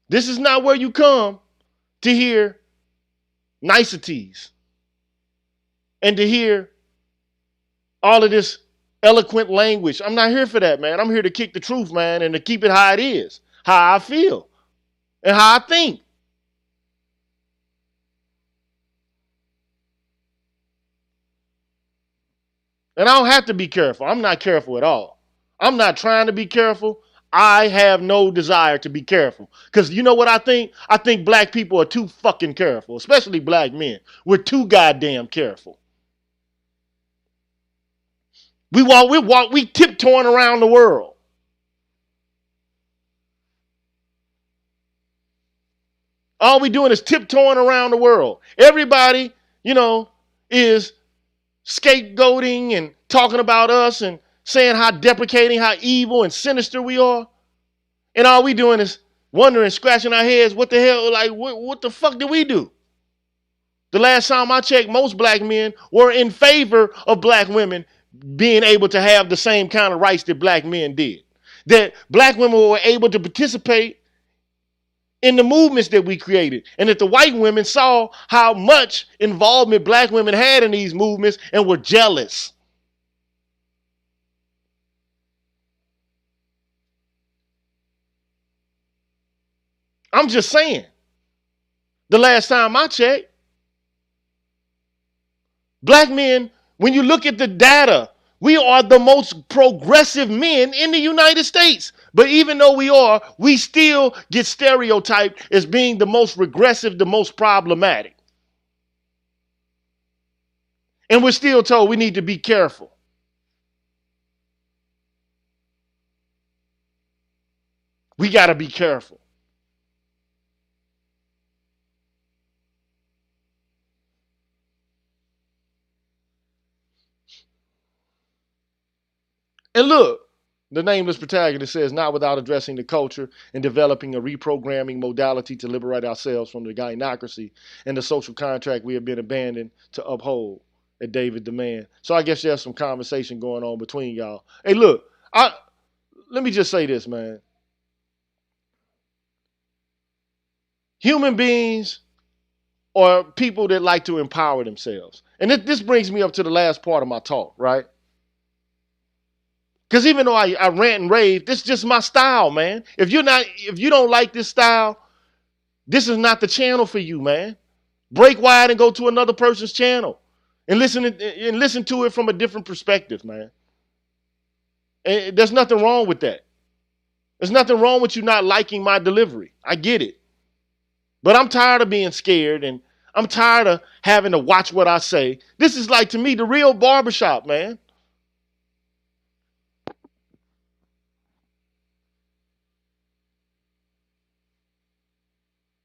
This is not where you come to hear niceties and to hear all of this eloquent language. I'm not here for that, man. I'm here to kick the truth, man, and to keep it how it is, how I feel, and how I think. And I don't have to be careful. I'm not careful at all. I'm not trying to be careful. I have no desire to be careful. Because you know what I think? I think black people are too fucking careful, especially black men. We're too goddamn careful. We tiptoeing around the world. All we doing is tiptoeing around the world. Everybody, is scapegoating and talking about us and saying how deprecating, how evil and sinister we are. And all we doing is wondering, scratching our heads, what the hell, like, what the fuck did we do? The last time I checked, most black men were in favor of black women being able to have the same kind of rights that black men did. That black women were able to participate in the movements that we created. And that the white women saw how much involvement black women had in these movements and were jealous. I'm just saying. The last time I checked, black men, when you look at the data, we are the most progressive men in the United States. But even though we are, we still get stereotyped as being the most regressive, the most problematic. And we're still told we need to be careful. We got to be careful. And look, the nameless protagonist says, not without addressing the culture and developing a reprogramming modality to liberate ourselves from the gynocracy and the social contract we have been abandoned to uphold at David demand. So I guess there's some conversation going on between y'all. Hey, look, let me just say this, man. Human beings are people that like to empower themselves. And this brings me up to the last part of my talk, right? Because even though I rant and rave, this is just my style, man. If you don't like this style, this is not the channel for you, man. Break wide and go to another person's channel and listen to it from a different perspective, man. And there's nothing wrong with that. There's nothing wrong with you not liking my delivery. I get it. But I'm tired of being scared and I'm tired of having to watch what I say. This is like, to me, the real barbershop, man.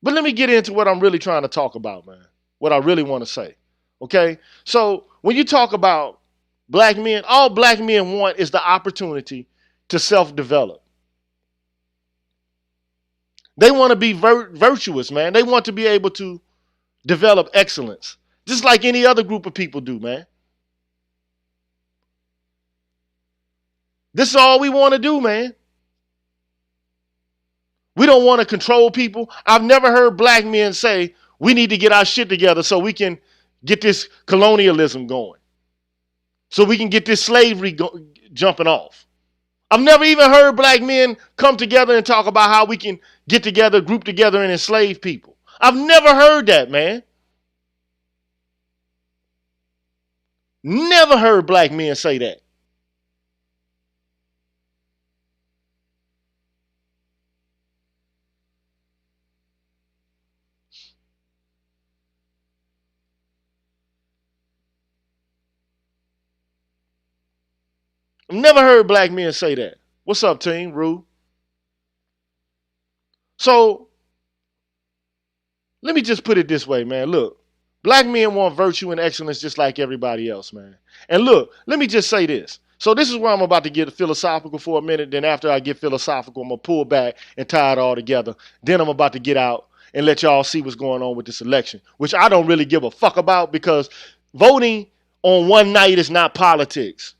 But let me get into what I'm really trying to talk about, man. What I really want to say. Okay? So when you talk about black men, all black men want is the opportunity to self-develop. They want to be virtuous, man. They want to be able to develop excellence. Just like any other group of people do, man. This is all we want to do, man. We don't want to control people. I've never heard black men say, we need to get our shit together so we can get this colonialism going. So we can get this slavery jumping off. I've never even heard black men come together and talk about how we can get together, group together, and enslave people. I've never heard that, man. Never heard black men say that. I've never heard black men say that. What's up, team? Rue. So let me just put it this way, man. Look, black men want virtue and excellence just like everybody else, man. And look, let me just say this. So this is where I'm about to get philosophical for a minute. Then after I get philosophical, I'm going to pull back and tie it all together. Then I'm about to get out and let y'all see what's going on with this election, which I don't really give a fuck about because voting on one night is not politics.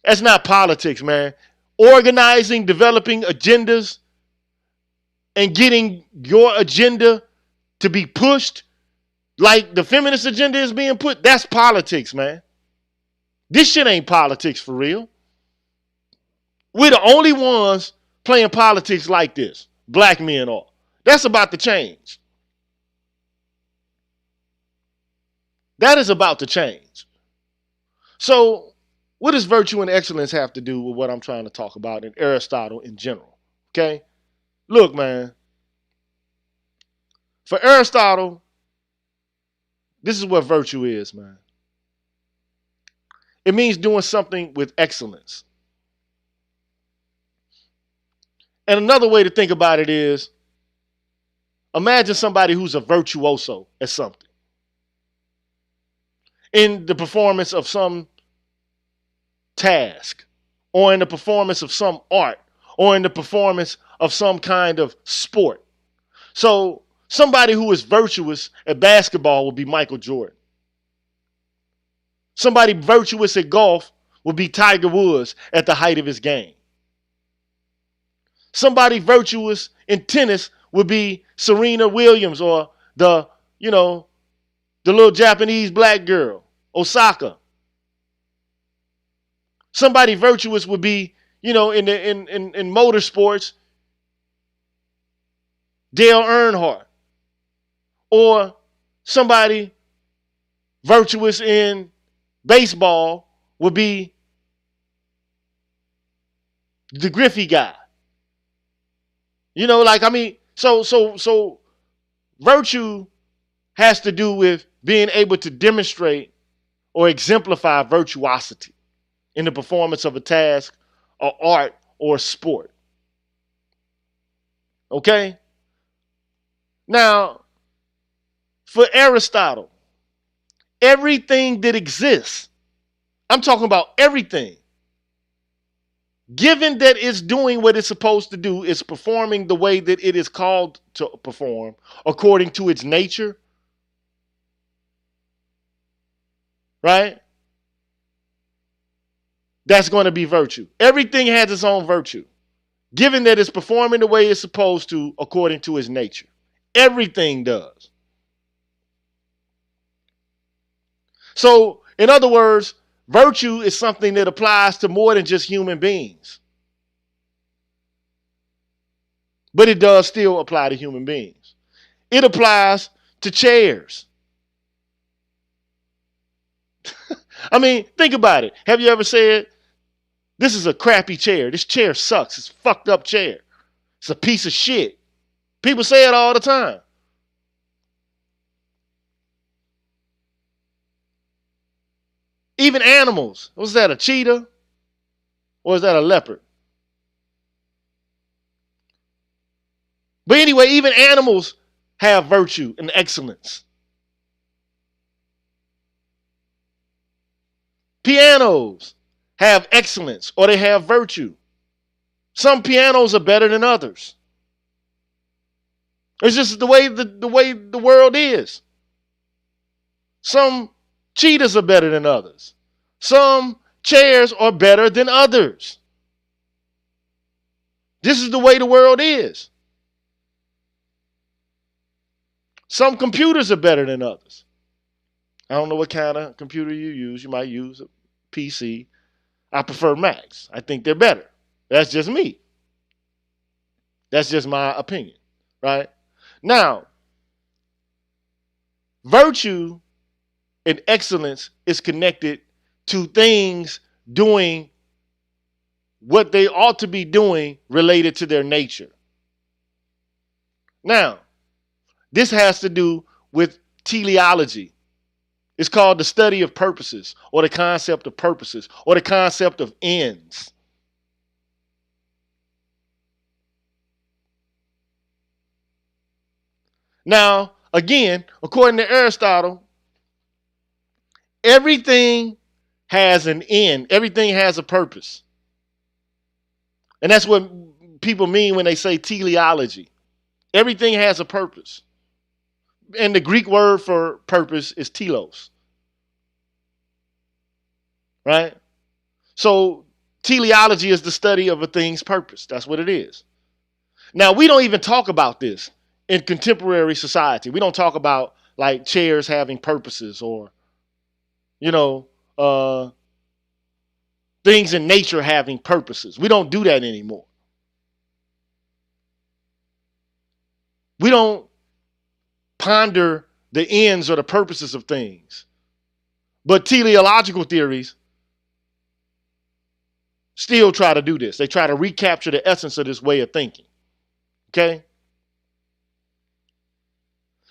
That's not politics, man. Organizing, developing agendas, and getting your agenda to be pushed like the feminist agenda is being put, that's politics, man. This shit ain't politics for real. We're the only ones playing politics like this. Black men are. That's about to change. That is about to change. So, what does virtue and excellence have to do with what I'm trying to talk about in Aristotle in general? Okay? Look, man. For Aristotle, this is what virtue is, man. It means doing something with excellence. And another way to think about it is, imagine somebody who's a virtuoso at something. In the performance of some task, or in the performance of some art, or in the performance of some kind of sport. So somebody who is virtuous at basketball would be Michael Jordan. Somebody virtuous at golf would be Tiger Woods at the height of his game. Somebody virtuous in tennis would be Serena Williams or the little Japanese black girl, Osaka. Somebody virtuous would be, in motorsports, Dale Earnhardt. Or somebody virtuous in baseball would be the Griffey guy. So virtue has to do with being able to demonstrate or exemplify virtuosity in the performance of a task or art or sport. Okay? Now, for Aristotle, everything that exists, I'm talking about everything, given that it's doing what it's supposed to do, it's performing the way that it is called to perform according to its nature, right? That's going to be virtue. Everything has its own virtue, given that it's performing the way it's supposed to according to its nature. Everything does. So, in other words, virtue is something that applies to more than just human beings. But it does still apply to human beings. It applies to chairs. I mean, think about it. Have you ever said, this is a crappy chair. This chair sucks. It's a fucked up chair. It's a piece of shit. People say it all the time. Even animals. Was that a cheetah? Or is that a leopard? But anyway, even animals have virtue and excellence. Pianos have excellence or they have virtue. Some pianos are better than others. It's just the way the world is. Some cheetahs are better than others. Some chairs are better than others. This is the way the world is. Some computers are better than others. I don't know what kind of computer you use. You might use a PC. I prefer Macs. I think they're better. That's just me. That's just my opinion, right? Now, virtue and excellence is connected to things doing what they ought to be doing related to their nature. Now, this has to do with teleology. It's called the study of purposes, or the concept of purposes, or the concept of ends. Now, again, according to Aristotle, everything has an end. Everything has a purpose. And that's what people mean when they say teleology. Everything has a purpose. And the Greek word for purpose is telos. Right? So teleology is the study of a thing's purpose. That's what it is. Now, we don't even talk about this in contemporary society. We don't talk about like chairs having purposes, or, you know, things in nature having purposes. We don't do that anymore. We don't ponder the ends or the purposes of things. But teleological theories still try to do this. They try to recapture the essence of this way of thinking. Okay?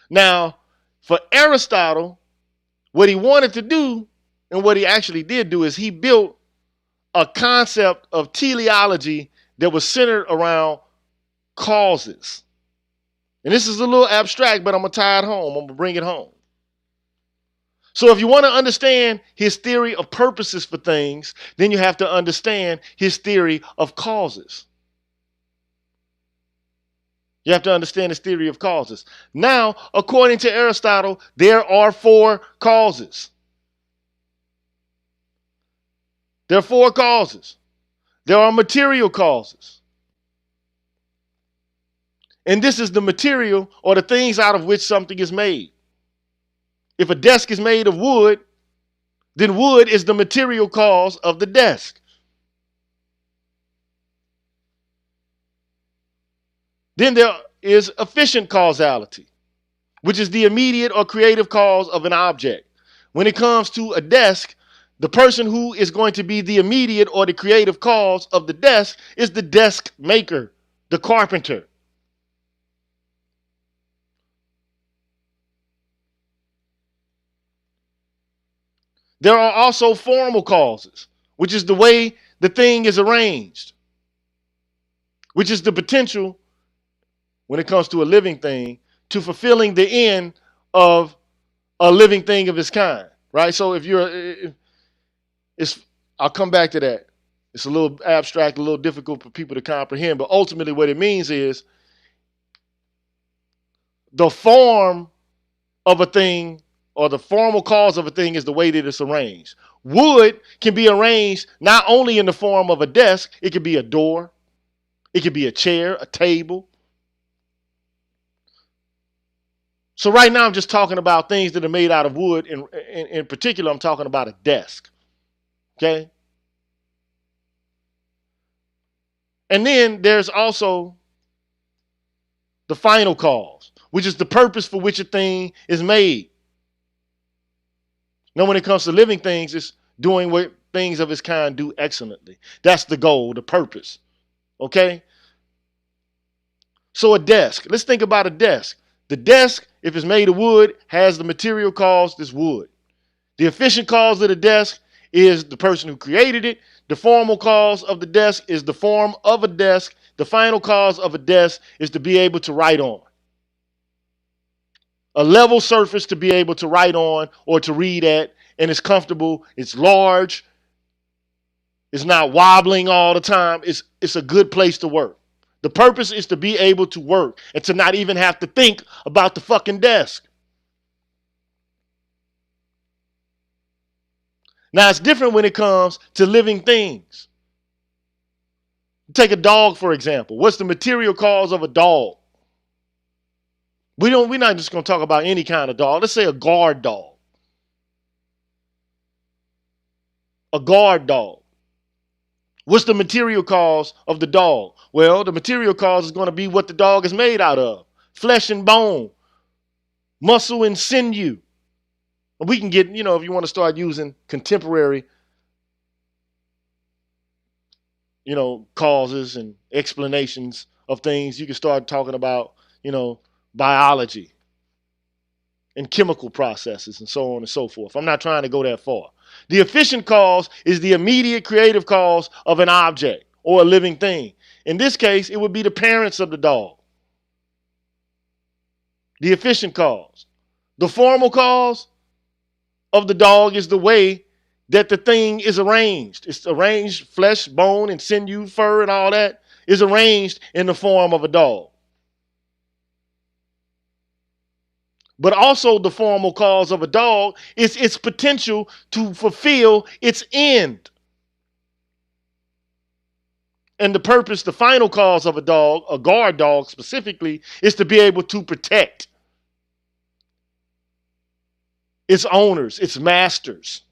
Now, for Aristotle, what he wanted to do, and what he actually did do, is he built a concept of teleology that was centered around causes. And this is a little abstract, but I'm going to tie it home. I'm going to bring it home. So if you want to understand his theory of purposes for things, then you have to understand his theory of causes. You have to understand his theory of causes. Now, according to Aristotle, there are 4 causes. There are 4 causes. There are material causes. And this is the material, or the things out of which something is made. If a desk is made of wood, then wood is the material cause of the desk. Then there is efficient causality, which is the immediate or creative cause of an object. When it comes to a desk, the person who is going to be the immediate or the creative cause of the desk is the desk maker, the carpenter. There are also formal causes, which is the way the thing is arranged, which is the potential, when it comes to a living thing, to fulfilling the end of a living thing of its kind, right? So I'll come back to that. It's a little abstract, a little difficult for people to comprehend, but ultimately what it means is the form of a thing, or the formal cause of a thing, is the way that it's arranged. Wood can be arranged not only in the form of a desk, it could be a door, it could be a chair, a table. So right now I'm just talking about things that are made out of wood. In particular, I'm talking about a desk. Okay? And then there's also the final cause, which is the purpose for which a thing is made. Now, when it comes to living things, it's doing what things of its kind do excellently. That's the goal, the purpose. Okay? So a desk. Let's think about a desk. The desk, if it's made of wood, has the material cause, this wood. The efficient cause of the desk is the person who created it. The formal cause of the desk is the form of a desk. The final cause of a desk is to be able to write on. A level surface to be able to write on or to read at, and it's comfortable, it's large, it's not wobbling all the time, it's a good place to work. The purpose is to be able to work and to not even have to think about the fucking desk. Now, it's different when it comes to living things. Take a dog, for example. What's the material cause of a dog? We're not just going to talk about any kind of dog. Let's say a guard dog. A guard dog. What's the material cause of the dog? Well, the material cause is going to be what the dog is made out of. Flesh and bone, muscle and sinew. We can get, if you want to start using contemporary, causes and explanations of things, you can start talking about, biology and chemical processes and so on and so forth. I'm not trying to go that far. The efficient cause is the immediate creative cause of an object or a living thing. In this case, it would be the parents of the dog. The efficient cause. The formal cause of the dog is the way that the thing is arranged. It's arranged, flesh, bone, and sinew, fur, and all that is arranged in the form of a dog. But also the formal cause of a dog is its potential to fulfill its end. And the purpose, the final cause of a dog, a guard dog specifically, is to be able to protect its owners, its masters.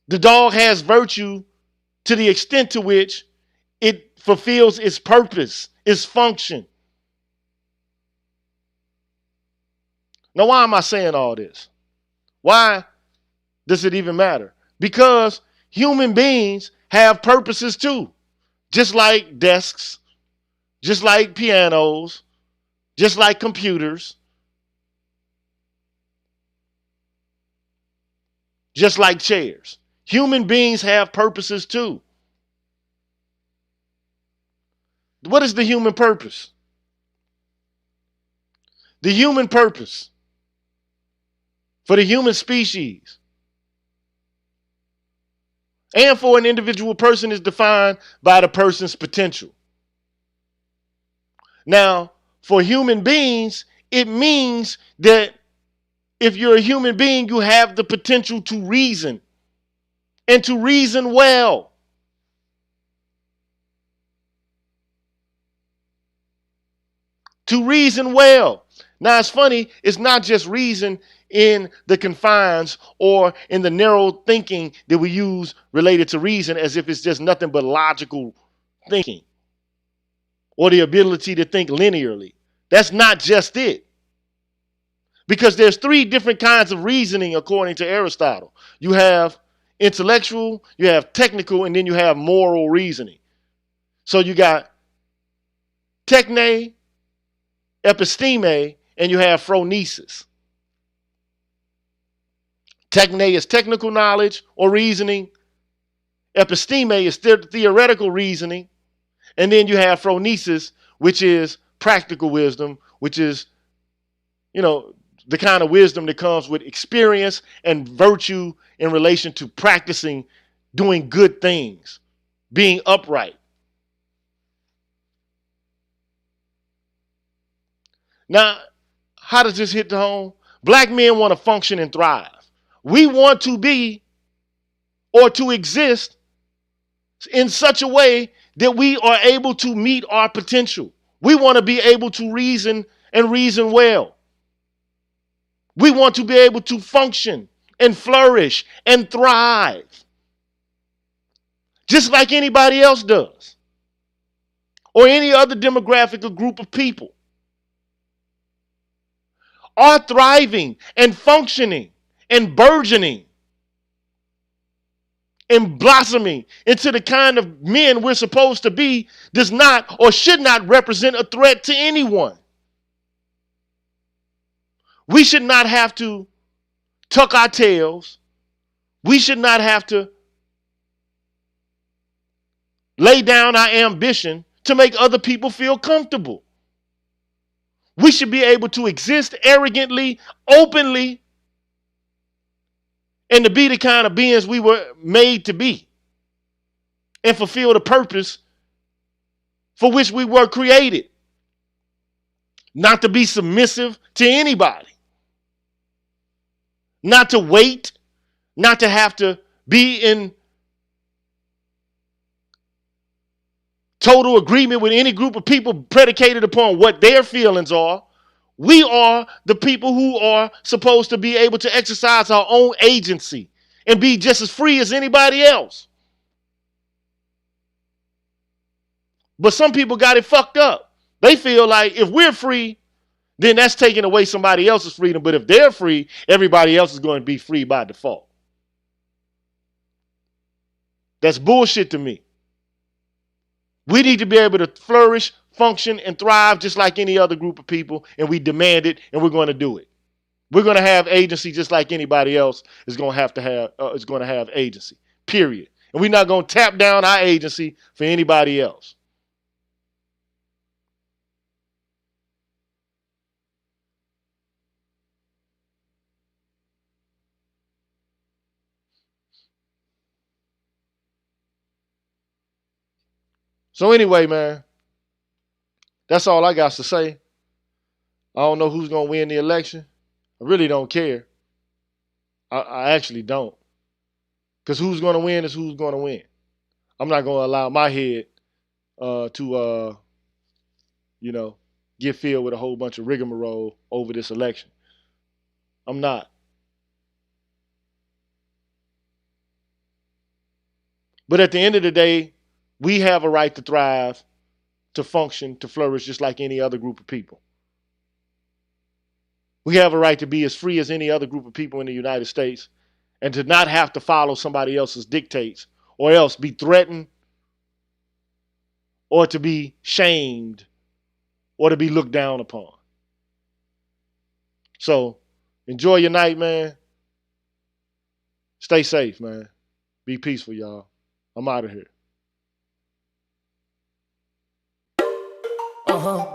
The dog has virtue to the extent to which it fulfills its purpose, its function. Now, why am I saying all this? Why does it even matter? Because human beings have purposes too. Just like desks, just like pianos, just like computers, just like chairs. Human beings have purposes too. What is the human purpose? The human purpose for the human species and for an individual person is defined by the person's potential. Now, for human beings, it means that if you're a human being, you have the potential to reason and to reason well. To reason well. Now, it's funny, it's not just reason in the confines or in the narrow thinking that we use related to reason as if it's just nothing but logical thinking or the ability to think linearly. That's not just it. Because there's three different kinds of reasoning according to Aristotle. You have intellectual, you have technical, and then you have moral reasoning. So you got techne, episteme, and you have phronesis. Techne is technical knowledge or reasoning. Episteme is theoretical reasoning. And then you have phronesis, which is practical wisdom, which is, the kind of wisdom that comes with experience and virtue in relation to practicing doing good things, being upright. Now, how does this hit the home? Black men want to function and thrive. We want to be or to exist in such a way that we are able to meet our potential. We want to be able to reason and reason well. We want to be able to function and flourish and thrive. Just like anybody else does. Or any other demographic or group of people. Our thriving and functioning and burgeoning and blossoming into the kind of men we're supposed to be does not or should not represent a threat to anyone. We should not have to tuck our tails. We should not have to lay down our ambition to make other people feel comfortable. We should be able to exist arrogantly, openly, and to be the kind of beings we were made to be. and fulfill the purpose for which we were created. Not to be submissive to anybody. Not to wait. Not to have to be in total agreement with any group of people predicated upon what their feelings are. We are the people who are supposed to be able to exercise our own agency and be just as free as anybody else. But some people got it fucked up. They feel like if we're free, then that's taking away somebody else's freedom. But if they're free, everybody else is going to be free by default. That's bullshit to me. We need to be able to flourish, function, and thrive just like any other group of people, and we demand it, and we're going to do it. We're going to have agency just like anybody else is going to have agency, period. And we're not going to tap down our agency for anybody else. So anyway, man, that's all I got to say. I don't know who's going to win the election. I really don't care. I actually don't. Because who's going to win is who's going to win. I'm not going to allow my head to get filled with a whole bunch of rigmarole over this election. I'm not. But at the end of the day, we have a right to thrive, to function, to flourish just like any other group of people. We have a right to be as free as any other group of people in the United States and to not have to follow somebody else's dictates or else be threatened or to be shamed or to be looked down upon. So enjoy your night, man. Stay safe, man. Be peaceful, y'all. I'm out of here. Yeah.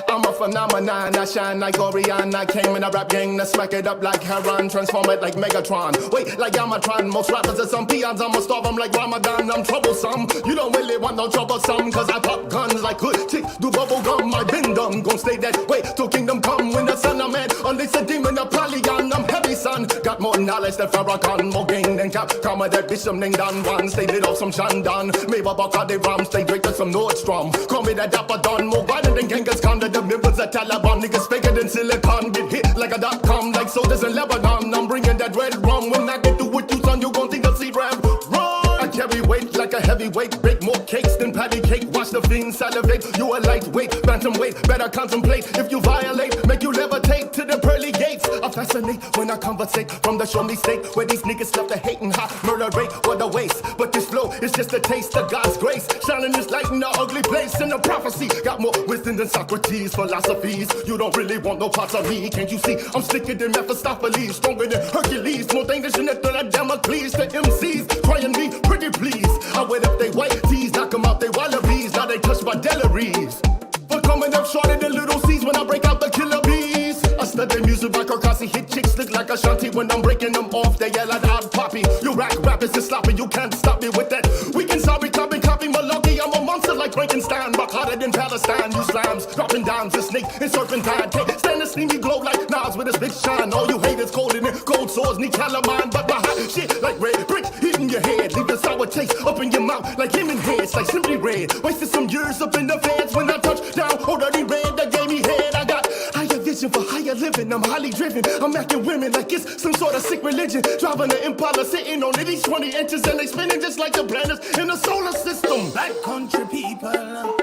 I'm a phenomenon, I shine like Orion. I came in a rap gang to smack it up like Heron, transform it like Megatron. Wait, like Yamatron, most rappers are some peons. I'ma starve them like Ramadan, I'm troublesome. You don't really want no troublesome, cause I pop guns like hood chicks do bubble gum. I been dumb, gon' stay that way till kingdom come. When the sun I'm at, unleash a demon, a polygon. I'm heavy, son, got more knowledge than Farrakhan, more gang than Cap. Karma that bishop named Don Juan, stay lit off some Shandon. Maybe Bacardi Ram, stay drink to some Nordstrom. Call me that Dapper Don, more violent than Genghis Khan. The members of Taliban, niggas faker than silicon. Get hit like a .com, like soldiers in Lebanon. I'm bringing that red rum. When I get through with you, son, you gon' think I'll see rap. I carry weight like a heavyweight. Bake more cakes than patty cake. Watch the fiend salivate. You a lightweight, bantam weight. Better contemplate. If you violate, make you levitate to the pearly gates. I fascinate when I conversate from the show me state where these niggas love to hate and hot murder rate. What a waste. But this flow is just a taste of God's grace. Shining this light in the ugly place. In the prophecy, got more wisdom than Socrates. Philosophies, you don't really want no parts of me. Can't you see? I'm slicker than Mephistopheles, stronger than Hercules, more dangerous than the Damocles. The MCs trying me pretty please. I wait up they white tees, knock them out they wallabies. Now they touch my deliries. For coming up short of the little C's when I break out the killer bees. I study music like Ocasio, hit chicks look like Ashanti. When I'm breaking them off, they yell at odd poppy. You rack rappers is sloppy, you can't stop me with that. We can sorry, copy, Maloney. I'm a monster like Frankenstein, rock harder than Palestine. You slams, dropping dimes, a snake and serpentine. Can't stand to see me glow like Nas with his big shine. All you haters cold in it, cold sores need calamine. But my hot shit like red brick hitting your head. Leave the sour taste up in your mouth like lemon heads, like simply red. Wasted some years up in the feds when I touched down. Already red, that gave me head. I got higher vision for higher living. I'm highly driven. I'm acting women like it's some sort of sick religion. Driving an Impala, sitting on it, these 20 inches, and they spinning just like the planets in the solar system. Black country people,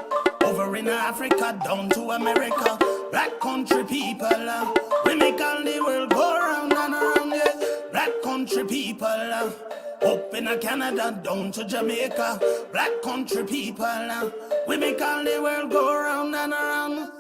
over in Africa, down to America. Black country people, we make all the world go round and around, yes. Black country people, up in Canada, down to Jamaica. Black country people, we make all the world go round and around.